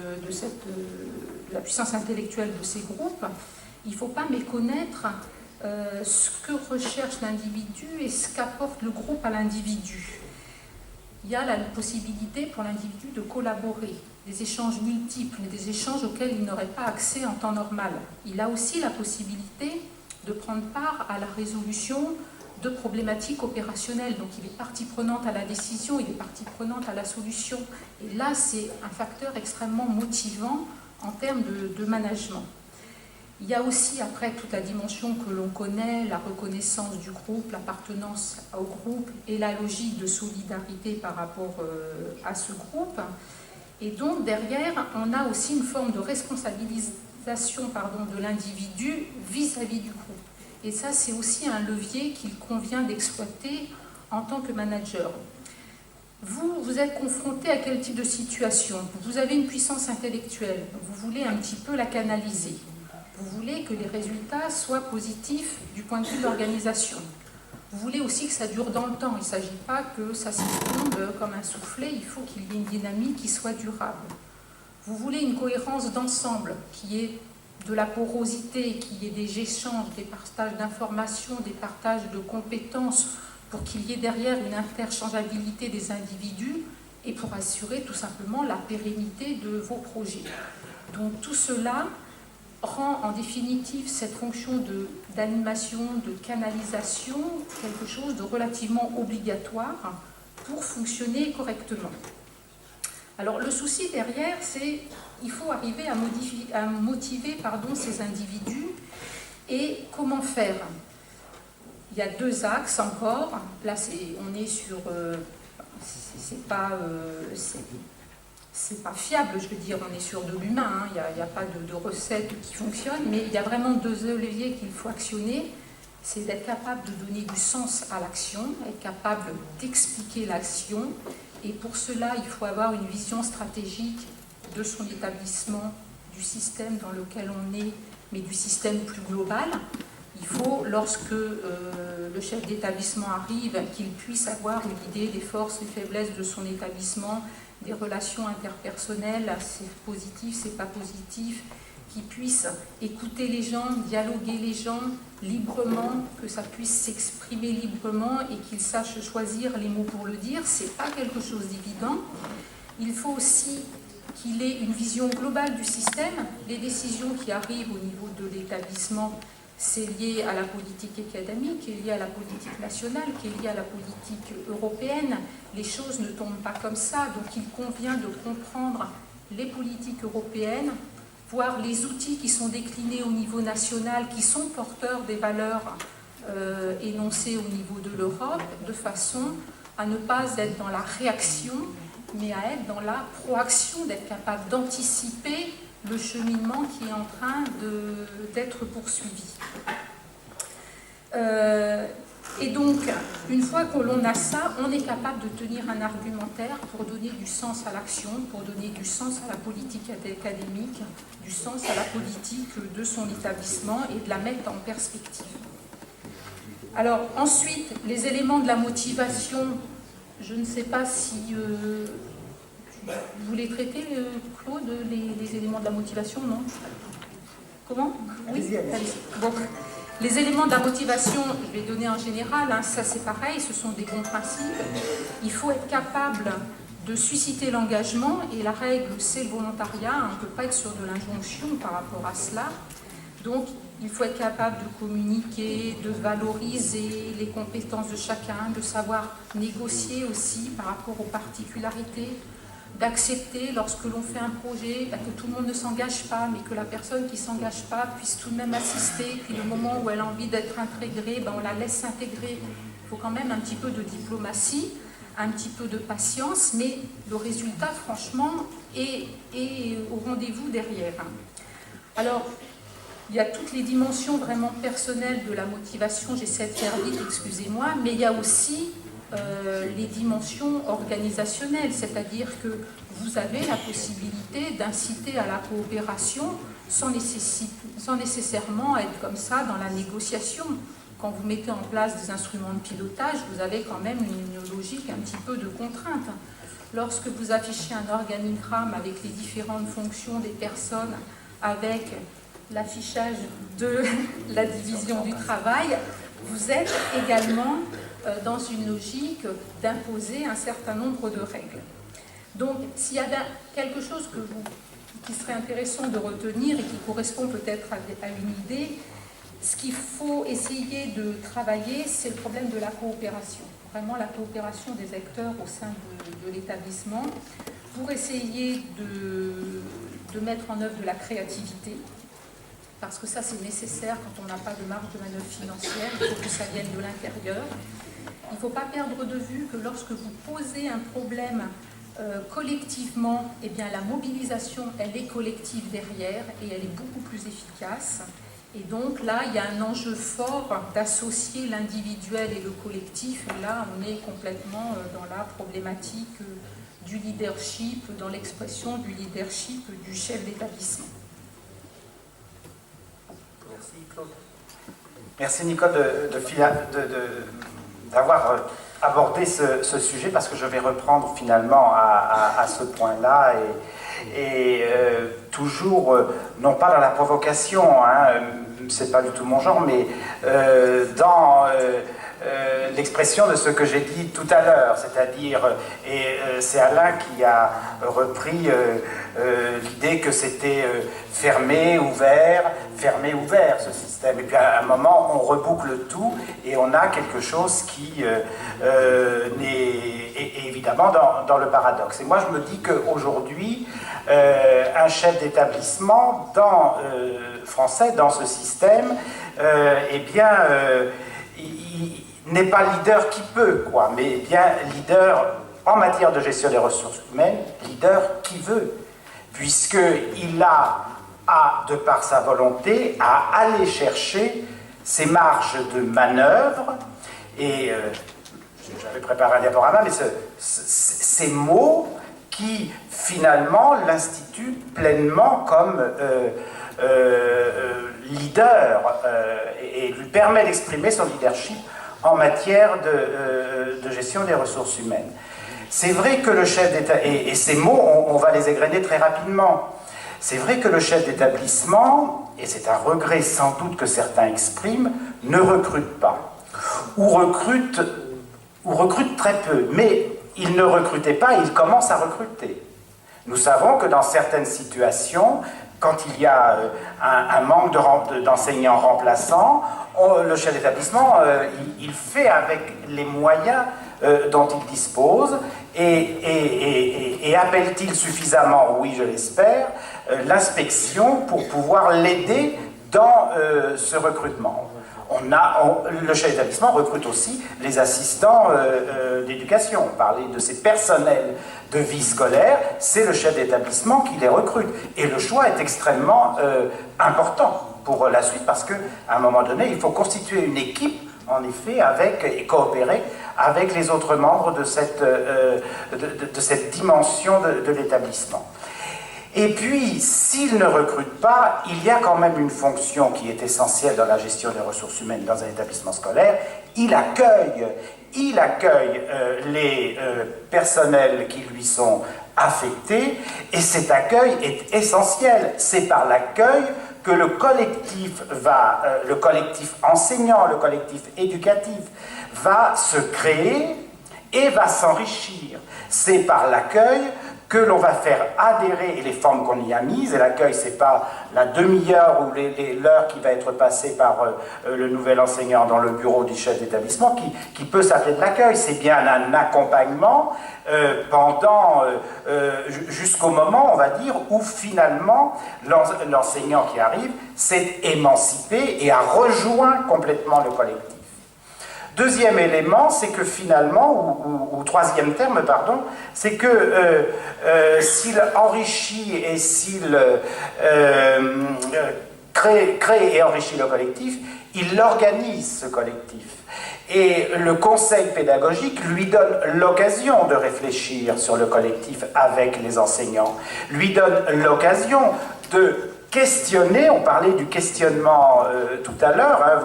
la puissance intellectuelle de ces groupes, il ne faut pas méconnaître ce que recherche l'individu et ce qu'apporte le groupe à l'individu. Il y a la possibilité pour l'individu de collaborer, des échanges multiples, des échanges auxquels il n'aurait pas accès en temps normal. Il a aussi la possibilité de prendre part à la résolution de problématiques opérationnelles. Donc il est partie prenante à la décision, il est partie prenante à la solution. Et là, c'est un facteur extrêmement motivant en termes de management. Il y a aussi après toute la dimension que l'on connaît, la reconnaissance du groupe, l'appartenance au groupe et la logique de solidarité par rapport à ce groupe. Et donc derrière, on a aussi une forme de responsabilisation de l'individu vis-à-vis du groupe. Et ça, c'est aussi un levier qu'il convient d'exploiter en tant que manager. Vous êtes confronté à quel type de situation? Vous avez une puissance intellectuelle, vous voulez un petit peu la canaliser. Vous voulez que les résultats soient positifs du point de vue de l'organisation. Vous voulez aussi que ça dure dans le temps. Il ne s'agit pas que ça s'effondre comme un soufflet, il faut qu'il y ait une dynamique qui soit durable. Vous voulez une cohérence d'ensemble, qui est de la porosité, qui est des échanges, des partages d'informations, des partages de compétences, pour qu'il y ait derrière une interchangeabilité des individus et pour assurer tout simplement la pérennité de vos projets. Donc tout cela rend en définitive cette fonction d'animation, de canalisation, quelque chose de relativement obligatoire pour fonctionner correctement. Alors le souci derrière, c'est il faut arriver à motiver ces individus. Et comment faire? Il y a deux axes encore. Là, on est sur... c'est pas fiable, je veux dire, on est sur de l'humain, hein. Il n'y a pas de recette qui fonctionne, mais il y a vraiment deux leviers qu'il faut actionner. C'est d'être capable de donner du sens à l'action, être capable d'expliquer l'action, et pour cela, il faut avoir une vision stratégique de son établissement, du système dans lequel on est, mais du système plus global. Il faut, lorsque le chef d'établissement arrive, qu'il puisse avoir une idée des forces et faiblesses de son établissement, des relations interpersonnelles, c'est positif, c'est pas positif, qu'il puisse écouter les gens, dialoguer les gens librement, que ça puisse s'exprimer librement et qu'il sache choisir les mots pour le dire. C'est pas quelque chose d'évident. Il faut aussi qu'il ait une vision globale du système. Les décisions qui arrivent au niveau de l'établissement, c'est lié à la politique académique, qui est lié à la politique nationale, qui est lié à la politique européenne. Les choses ne tombent pas comme ça, donc il convient de comprendre les politiques européennes, voir les outils qui sont déclinés au niveau national, qui sont porteurs des valeurs énoncées au niveau de l'Europe, de façon à ne pas être dans la réaction, mais à être dans la proaction, d'être capable d'anticiper le cheminement qui est en train d'être poursuivi. Et donc, une fois que l'on a ça, on est capable de tenir un argumentaire pour donner du sens à l'action, pour donner du sens à la politique académique, du sens à la politique de son établissement et de la mettre en perspective. Alors, ensuite, les éléments de la motivation, je ne sais pas si... vous voulez traiter, Claude, les éléments de la motivation, non? Comment? Oui, allez-y. Bon. Les éléments de la motivation, je vais donner en général, hein, ça c'est pareil, ce sont des bons principes. Il faut être capable de susciter l'engagement, et la règle, c'est le volontariat, on ne peut pas être sur de l'injonction par rapport à cela. Donc, il faut être capable de communiquer, de valoriser les compétences de chacun, de savoir négocier aussi par rapport aux particularités, d'accepter lorsque l'on fait un projet, que tout le monde ne s'engage pas, mais que la personne qui ne s'engage pas puisse tout de même assister, puis le moment où elle a envie d'être intégrée, on la laisse s'intégrer. Il faut quand même un petit peu de diplomatie, un petit peu de patience, mais le résultat, franchement, est au rendez-vous derrière. Alors, il y a toutes les dimensions vraiment personnelles de la motivation, j'essaie de faire vite, excusez-moi, mais il y a aussi les dimensions organisationnelles, c'est-à-dire que vous avez la possibilité d'inciter à la coopération sans nécessairement être comme ça dans la négociation. Quand vous mettez en place des instruments de pilotage, vous avez quand même une logique un petit peu de contrainte. Lorsque vous affichez un organigramme avec les différentes fonctions des personnes, avec l'affichage de la division du travail, vous êtes également dans une logique d'imposer un certain nombre de règles. Donc, s'il y a quelque chose qui serait intéressant de retenir et qui correspond peut-être à une idée, ce qu'il faut essayer de travailler, c'est le problème de la coopération. Vraiment la coopération des acteurs au sein de l'établissement pour essayer de mettre en œuvre de la créativité, parce que ça c'est nécessaire quand on n'a pas de marge de manœuvre financière, il faut que ça vienne de l'intérieur. Il ne faut pas perdre de vue que lorsque vous posez un problème collectivement, eh bien la mobilisation, elle est collective derrière et elle est beaucoup plus efficace. Et donc là, il y a un enjeu fort d'associer l'individuel et le collectif. Et là, on est complètement dans la problématique du leadership, dans l'expression du leadership du chef d'établissement. Merci Claude. Merci Nicole d'avoir abordé ce sujet, parce que je vais reprendre finalement à ce point-là et toujours, non pas dans la provocation, c'est pas du tout mon genre, mais dans l'expression de ce que j'ai dit tout à l'heure, c'est-à-dire, et c'est Alain qui a repris l'idée que c'était fermé, ouvert, ce système. Et puis à un moment, on reboucle tout et on a quelque chose qui est évidemment dans le paradoxe. Et moi, je me dis qu'aujourd'hui, un chef d'établissement français dans ce système, eh bien, il n'est pas leader qui peut, quoi, mais bien leader en matière de gestion des ressources humaines, leader qui veut, puisqu'il a, de par sa volonté, à aller chercher ses marges de manœuvre, et j'avais préparé un diaporama, mais ces mots qui, finalement, l'instituent pleinement comme leader et lui permet d'exprimer son leadership en matière de gestion des ressources humaines. C'est vrai que le chef d'État, et ces mots, on va les égrener très rapidement, c'est vrai que le chef d'établissement, et c'est un regret sans doute que certains expriment, ne recrute pas, ou recrute très peu, mais il ne recrutait pas, il commence à recruter. Nous savons que dans certaines situations, quand il y a un manque d'enseignants remplaçants, le chef d'établissement, il fait avec les moyens dont il dispose et appelle-t-il suffisamment, oui je l'espère, l'inspection pour pouvoir l'aider dans ce recrutement. Le chef d'établissement recrute aussi les assistants d'éducation. On parlait de ces personnels de vie scolaire, c'est le chef d'établissement qui les recrute. Et le choix est extrêmement important pour la suite parce qu'à un moment donné, il faut constituer une équipe, en effet, et coopérer avec les autres membres de cette dimension de l'établissement. Et puis, s'il ne recrute pas, il y a quand même une fonction qui est essentielle dans la gestion des ressources humaines dans un établissement scolaire. Il accueille les personnels qui lui sont affectés, et cet accueil est essentiel. C'est par l'accueil que le collectif enseignant, le collectif éducatif, va se créer et va s'enrichir. C'est par l'accueil que l'on va faire adhérer, et les formes qu'on y a mises, et l'accueil, c'est pas la demi-heure ou l'heure qui va être passée par le nouvel enseignant dans le bureau du chef d'établissement qui peut s'appeler de l'accueil, c'est bien un accompagnement jusqu'au moment, on va dire, où finalement l'enseignant qui arrive s'est émancipé et a rejoint complètement le collectif. Deuxième élément, c'est que finalement, ou troisième terme, pardon, c'est que s'il enrichit et s'il crée et enrichit le collectif, il organise ce collectif. Et le conseil pédagogique lui donne l'occasion de réfléchir sur le collectif avec les enseignants, lui donne l'occasion de questionner, on parlait du questionnement tout à l'heure, hein,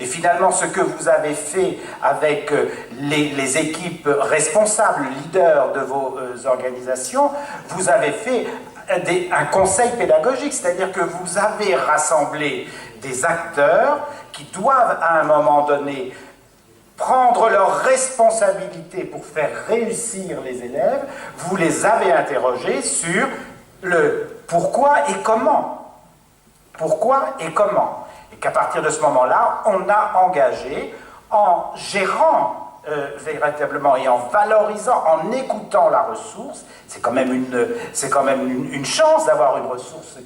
et finalement, ce que vous avez fait avec les équipes responsables, leaders de vos organisations, vous avez fait un conseil pédagogique, c'est-à-dire que vous avez rassemblé des acteurs qui doivent à un moment donné prendre leurs responsabilités pour faire réussir les élèves. Vous les avez interrogés sur le pourquoi et comment. Pourquoi et comment. Et qu'à partir de ce moment-là, on a engagé, en gérant véritablement et en valorisant, en écoutant la ressource, c'est quand même une chance d'avoir une ressource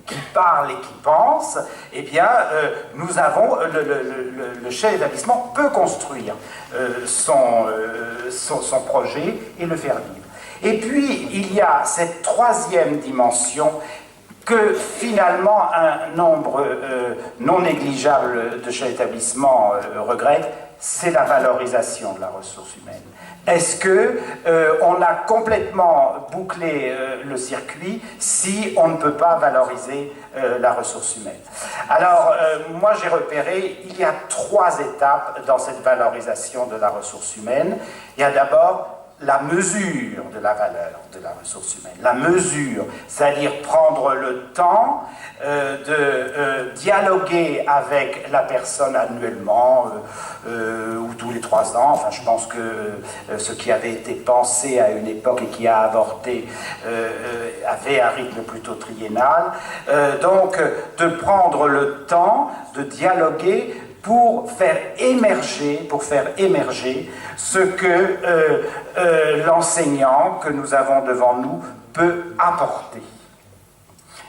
qui parle et qui pense, eh bien, nous avons, le chef d'établissement peut construire son projet et le faire vivre. Et puis, il y a cette troisième dimension que finalement un nombre non négligeable de chefs d'établissement regrettent, c'est la valorisation de la ressource humaine. Est-ce qu'on a complètement bouclé le circuit si on ne peut pas valoriser la ressource humaine? Alors, moi j'ai repéré, il y a 3 étapes dans cette valorisation de la ressource humaine. Il y a d'abord la mesure de la valeur de la ressource humaine. La mesure, c'est-à-dire prendre le temps de dialoguer avec la personne annuellement ou tous les 3 ans. Enfin, je pense que ce qui avait été pensé à une époque et qui a avorté avait un rythme plutôt triennal. Donc, de prendre le temps de dialoguer pour faire émerger ce que l'enseignant que nous avons devant nous peut apporter.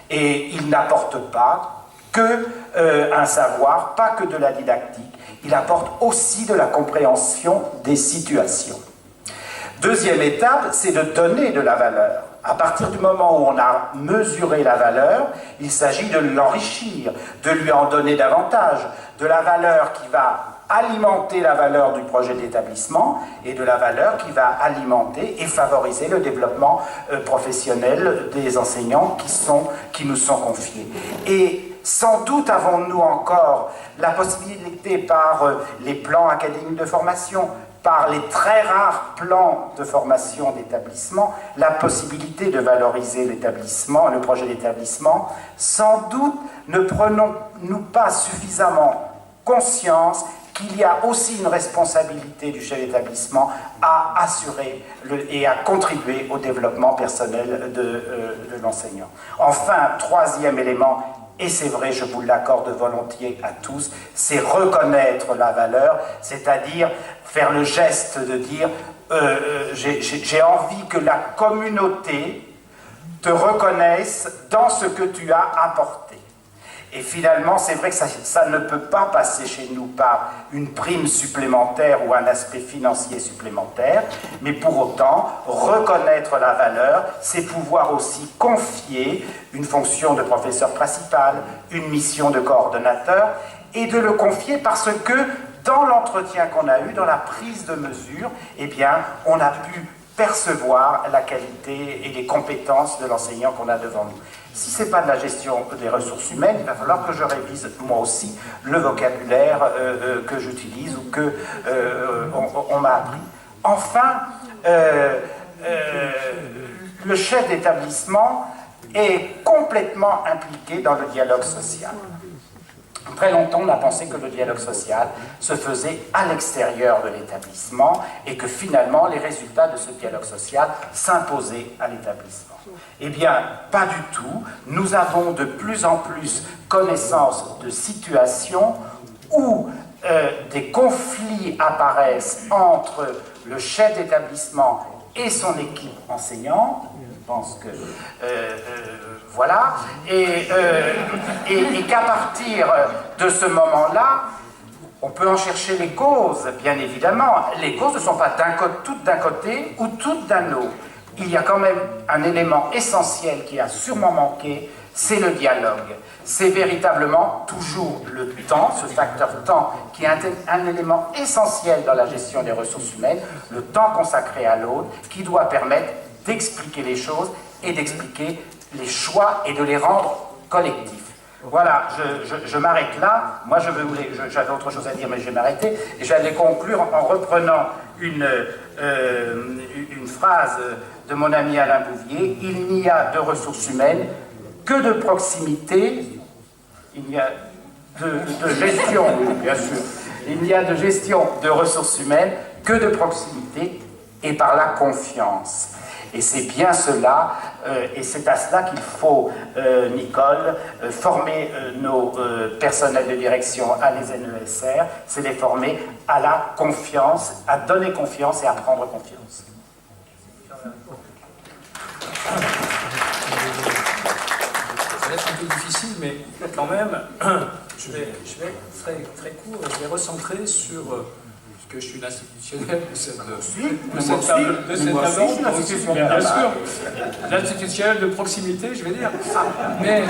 Et il n'apporte pas que un savoir, pas que de la didactique, il apporte aussi de la compréhension des situations. Deuxième étape, c'est de donner de la valeur. À partir du moment où on a mesuré la valeur, il s'agit de l'enrichir, de lui en donner davantage, de la valeur qui va alimenter la valeur du projet d'établissement et de la valeur qui va alimenter et favoriser le développement professionnel des enseignants qui nous sont confiés. Et sans doute avons-nous encore la possibilité par les plans académiques de formation, par les très rares plans de formation d'établissement, la possibilité de valoriser l'établissement, le projet d'établissement. Sans doute ne prenons-nous pas suffisamment conscience qu'il y a aussi une responsabilité du chef d'établissement à assurer et à contribuer au développement personnel de l'enseignant. Enfin, troisième élément, et c'est vrai, je vous l'accorde volontiers à tous, c'est reconnaître la valeur, c'est-à-dire faire le geste de dire j'ai envie que la communauté te reconnaisse dans ce que tu as apporté. Et finalement, c'est vrai que ça ne peut pas passer chez nous par une prime supplémentaire ou un aspect financier supplémentaire, mais pour autant, reconnaître la valeur, c'est pouvoir aussi confier une fonction de professeur principal, une mission de coordonnateur, et de le confier parce que dans l'entretien qu'on a eu, dans la prise de mesure, eh bien, on a pu percevoir la qualité et les compétences de l'enseignant qu'on a devant nous. Si ce n'est pas de la gestion des ressources humaines, il va falloir que je révise moi aussi le vocabulaire que j'utilise ou que on m'a appris. Enfin, le chef d'établissement est complètement impliqué dans le dialogue social. Très longtemps, on a pensé que le dialogue social se faisait à l'extérieur de l'établissement et que finalement, les résultats de ce dialogue social s'imposaient à l'établissement. Eh bien, pas du tout. Nous avons de plus en plus connaissance de situations où des conflits apparaissent entre le chef d'établissement et son équipe enseignante. Je pense que voilà, et qu'à partir de ce moment-là, on peut en chercher les causes, bien évidemment. Les causes ne sont pas toutes d'un côté ou toutes d'un autre. Il y a quand même un élément essentiel qui a sûrement manqué, c'est le dialogue. C'est véritablement toujours le temps, ce facteur temps, qui est un élément essentiel dans la gestion des ressources humaines, le temps consacré à l'autre, qui doit permettre d'expliquer les choses et d'expliquer les choix et de les rendre collectifs. Voilà, je m'arrête là. Moi, j'avais autre chose à dire, mais je vais m'arrêter. Et j'allais conclure en reprenant une phrase de mon ami Alain Bouvier. Il n'y a de ressources humaines que de proximité. Il n'y a de gestion, bien sûr. Il n'y a de gestion de ressources humaines que de proximité et par la confiance. Et c'est bien cela, et c'est à cela qu'il faut, Nicole, former nos personnels de direction à l'ESNESR, c'est les former à la confiance, à donner confiance et à prendre confiance. Ça va être un peu difficile, mais quand même, je vais très court, je vais recentrer sur... que je suis l'institutionnel de cette table, bien sûr, l'institutionnel de proximité, je vais dire. Mais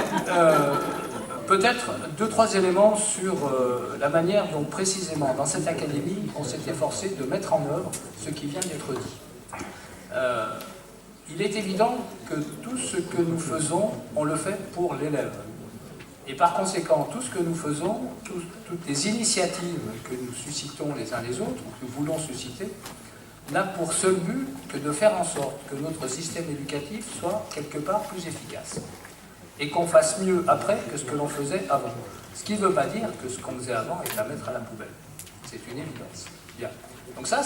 peut-être 2-3 éléments sur la manière dont précisément dans cette académie on s'est efforcé de mettre en œuvre ce qui vient d'être dit. Il est évident que tout ce que nous faisons, on le fait pour l'élève. Et par conséquent, tout ce que nous faisons, toutes les initiatives que nous suscitons les uns les autres, que nous voulons susciter, n'a pour seul but que de faire en sorte que notre système éducatif soit quelque part plus efficace et qu'on fasse mieux après que ce que l'on faisait avant. Ce qui ne veut pas dire que ce qu'on faisait avant est à mettre à la poubelle. C'est une évidence. Bien. Donc ça,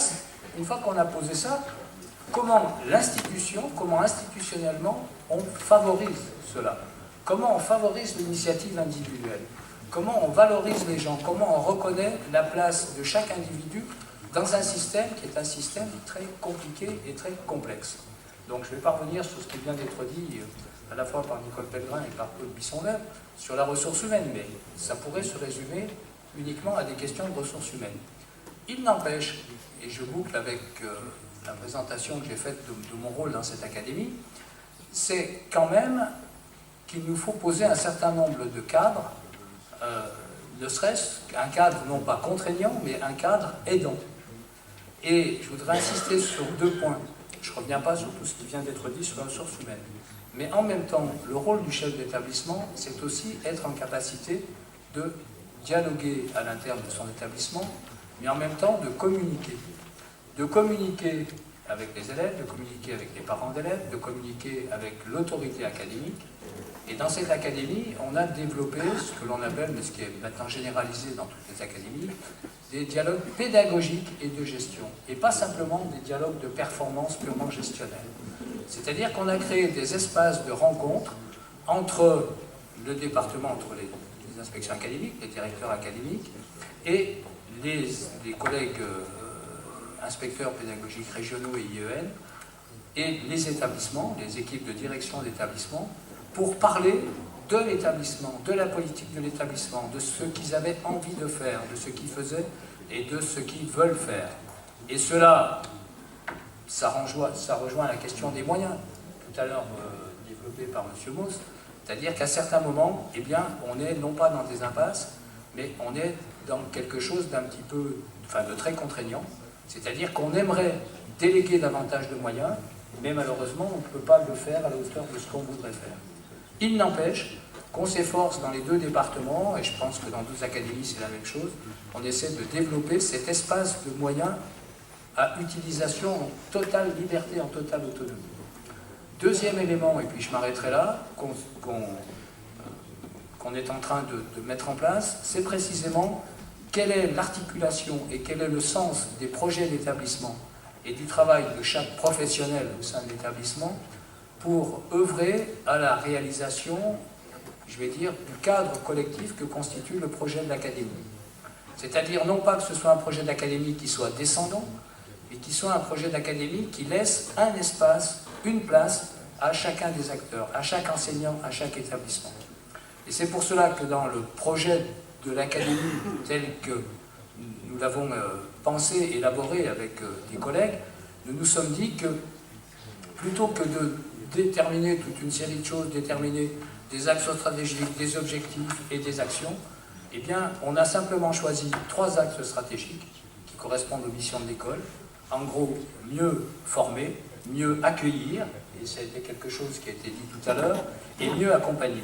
une fois qu'on a posé ça, comment l'institution, comment institutionnellement on favorise cela? Comment on favorise l'initiative individuelle? Comment on valorise les gens? Comment on reconnaît la place de chaque individu dans un système qui est un système très compliqué et très complexe? Donc je ne vais pas revenir sur ce qui vient d'être dit à la fois par Nicole Pellegrin et par Claude Bissonneuf sur la ressource humaine, mais ça pourrait se résumer uniquement à des questions de ressources humaines. Il n'empêche, et je boucle avec la présentation que j'ai faite de mon rôle dans cette académie, c'est quand même qu'il nous faut poser un certain nombre de cadres, ne serait-ce qu'un cadre non pas contraignant, mais un cadre aidant. Et je voudrais insister sur 2 points. Je ne reviens pas sur tout ce qui vient d'être dit sur la ressource humaine. Mais en même temps, le rôle du chef d'établissement, c'est aussi être en capacité de dialoguer à l'interne de son établissement, mais en même temps de communiquer. De communiquer avec les élèves, de communiquer avec les parents d'élèves, de communiquer avec l'autorité académique. Et dans cette académie, on a développé ce que l'on appelle, mais ce qui est maintenant généralisé dans toutes les académies, des dialogues pédagogiques et de gestion, et pas simplement des dialogues de performance purement gestionnels. C'est-à-dire qu'on a créé des espaces de rencontre entre le département, entre les inspections académiques, les directeurs académiques, et les collègues inspecteurs pédagogiques régionaux et IEN, et les établissements, les équipes de direction d'établissement, pour parler de l'établissement, de la politique de l'établissement, de ce qu'ils avaient envie de faire, de ce qu'ils faisaient et de ce qu'ils veulent faire. Et cela, ça rejoint la question des moyens, tout à l'heure développée par M. Mauss, c'est-à-dire qu'à certains moments, eh bien, on est non pas dans des impasses, mais on est dans quelque chose d'un petit peu, enfin de très contraignant, c'est-à-dire qu'on aimerait déléguer davantage de moyens, mais malheureusement, on ne peut pas le faire à la hauteur de ce qu'on voudrait faire. Il n'empêche qu'on s'efforce dans les 2 départements, et je pense que dans 2 académies c'est la même chose, on essaie de développer cet espace de moyens à utilisation en totale liberté, en totale autonomie. Deuxième élément, et puis je m'arrêterai là, qu'on est en train de mettre en place, c'est précisément quelle est l'articulation et quel est le sens des projets d'établissement et du travail de chaque professionnel au sein de l'établissement pour œuvrer à la réalisation, je vais dire, du cadre collectif que constitue le projet de l'académie. C'est-à-dire non pas que ce soit un projet d'académie qui soit descendant, mais qui soit un projet d'académie qui laisse un espace, une place à chacun des acteurs, à chaque enseignant, à chaque établissement. Et c'est pour cela que dans le projet de l'académie tel que nous l'avons pensé, élaboré avec des collègues, nous nous sommes dit que plutôt que de déterminer toute une série de choses, déterminer des axes stratégiques, des objectifs et des actions, eh bien, on a simplement choisi 3 axes stratégiques qui correspondent aux missions de l'école. En gros, mieux former, mieux accueillir, et ça a été quelque chose qui a été dit tout à l'heure, et mieux accompagner.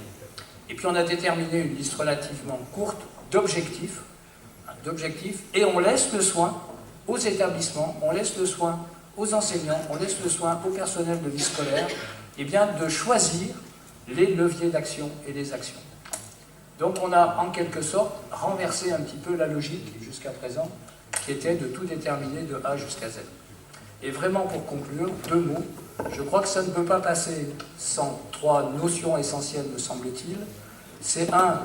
Et puis on a déterminé une liste relativement courte d'objectifs, et on laisse le soin aux établissements, on laisse le soin aux enseignants, on laisse le soin au personnel de vie scolaire, eh bien, de choisir les leviers d'action et les actions. Donc on a en quelque sorte renversé un petit peu la logique jusqu'à présent, qui était de tout déterminer de A jusqu'à Z. Et vraiment pour conclure, 2 mots, je crois que ça ne peut pas passer sans 3 notions essentielles, me semble-t-il. C'est 1,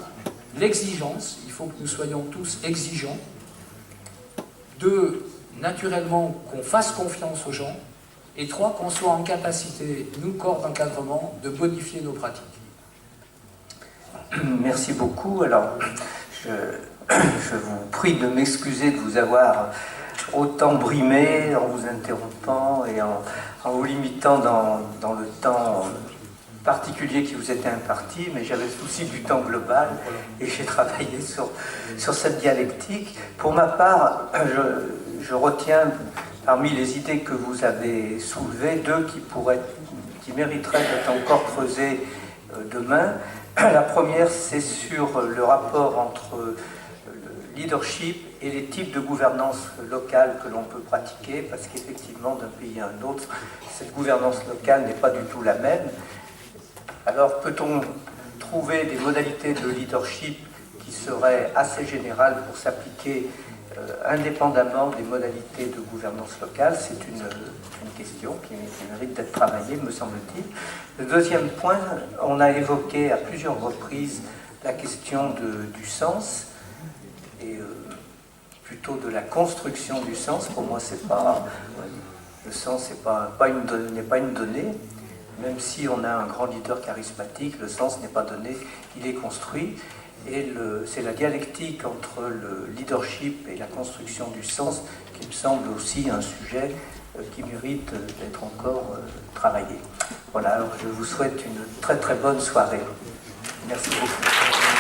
l'exigence, il faut que nous soyons tous exigeants. 2, naturellement, qu'on fasse confiance aux gens. Et 3, qu'on soit en capacité, nous, corps d'encadrement, de bonifier nos pratiques. Merci beaucoup. Alors, je vous prie de m'excuser de vous avoir autant brimé en vous interrompant et en vous limitant dans le temps particulier qui vous était imparti, mais j'avais le souci du temps global et j'ai travaillé sur cette dialectique. Pour ma part, je retiens parmi les idées que vous avez soulevées 2 qui mériteraient d'être encore creusées demain. La première, c'est sur le rapport entre leadership et les types de gouvernance locale que l'on peut pratiquer, parce qu'effectivement, d'un pays à un autre, cette gouvernance locale n'est pas du tout la même. Alors, peut-on trouver des modalités de leadership qui seraient assez générales pour s'appliquer indépendamment des modalités de gouvernance locale? C'est une question qui mérite d'être travaillée, me semble-t-il. Le deuxième point, on a évoqué à plusieurs reprises la question du sens, et plutôt de la construction du sens. Pour moi, c'est pas, le sens n'est pas une donnée. Même si on a un grand leader charismatique, le sens n'est pas donné, il est construit. Et c'est la dialectique entre le leadership et la construction du sens qui me semble aussi un sujet qui mérite d'être encore travaillé. Voilà, alors je vous souhaite une très très bonne soirée. Merci beaucoup.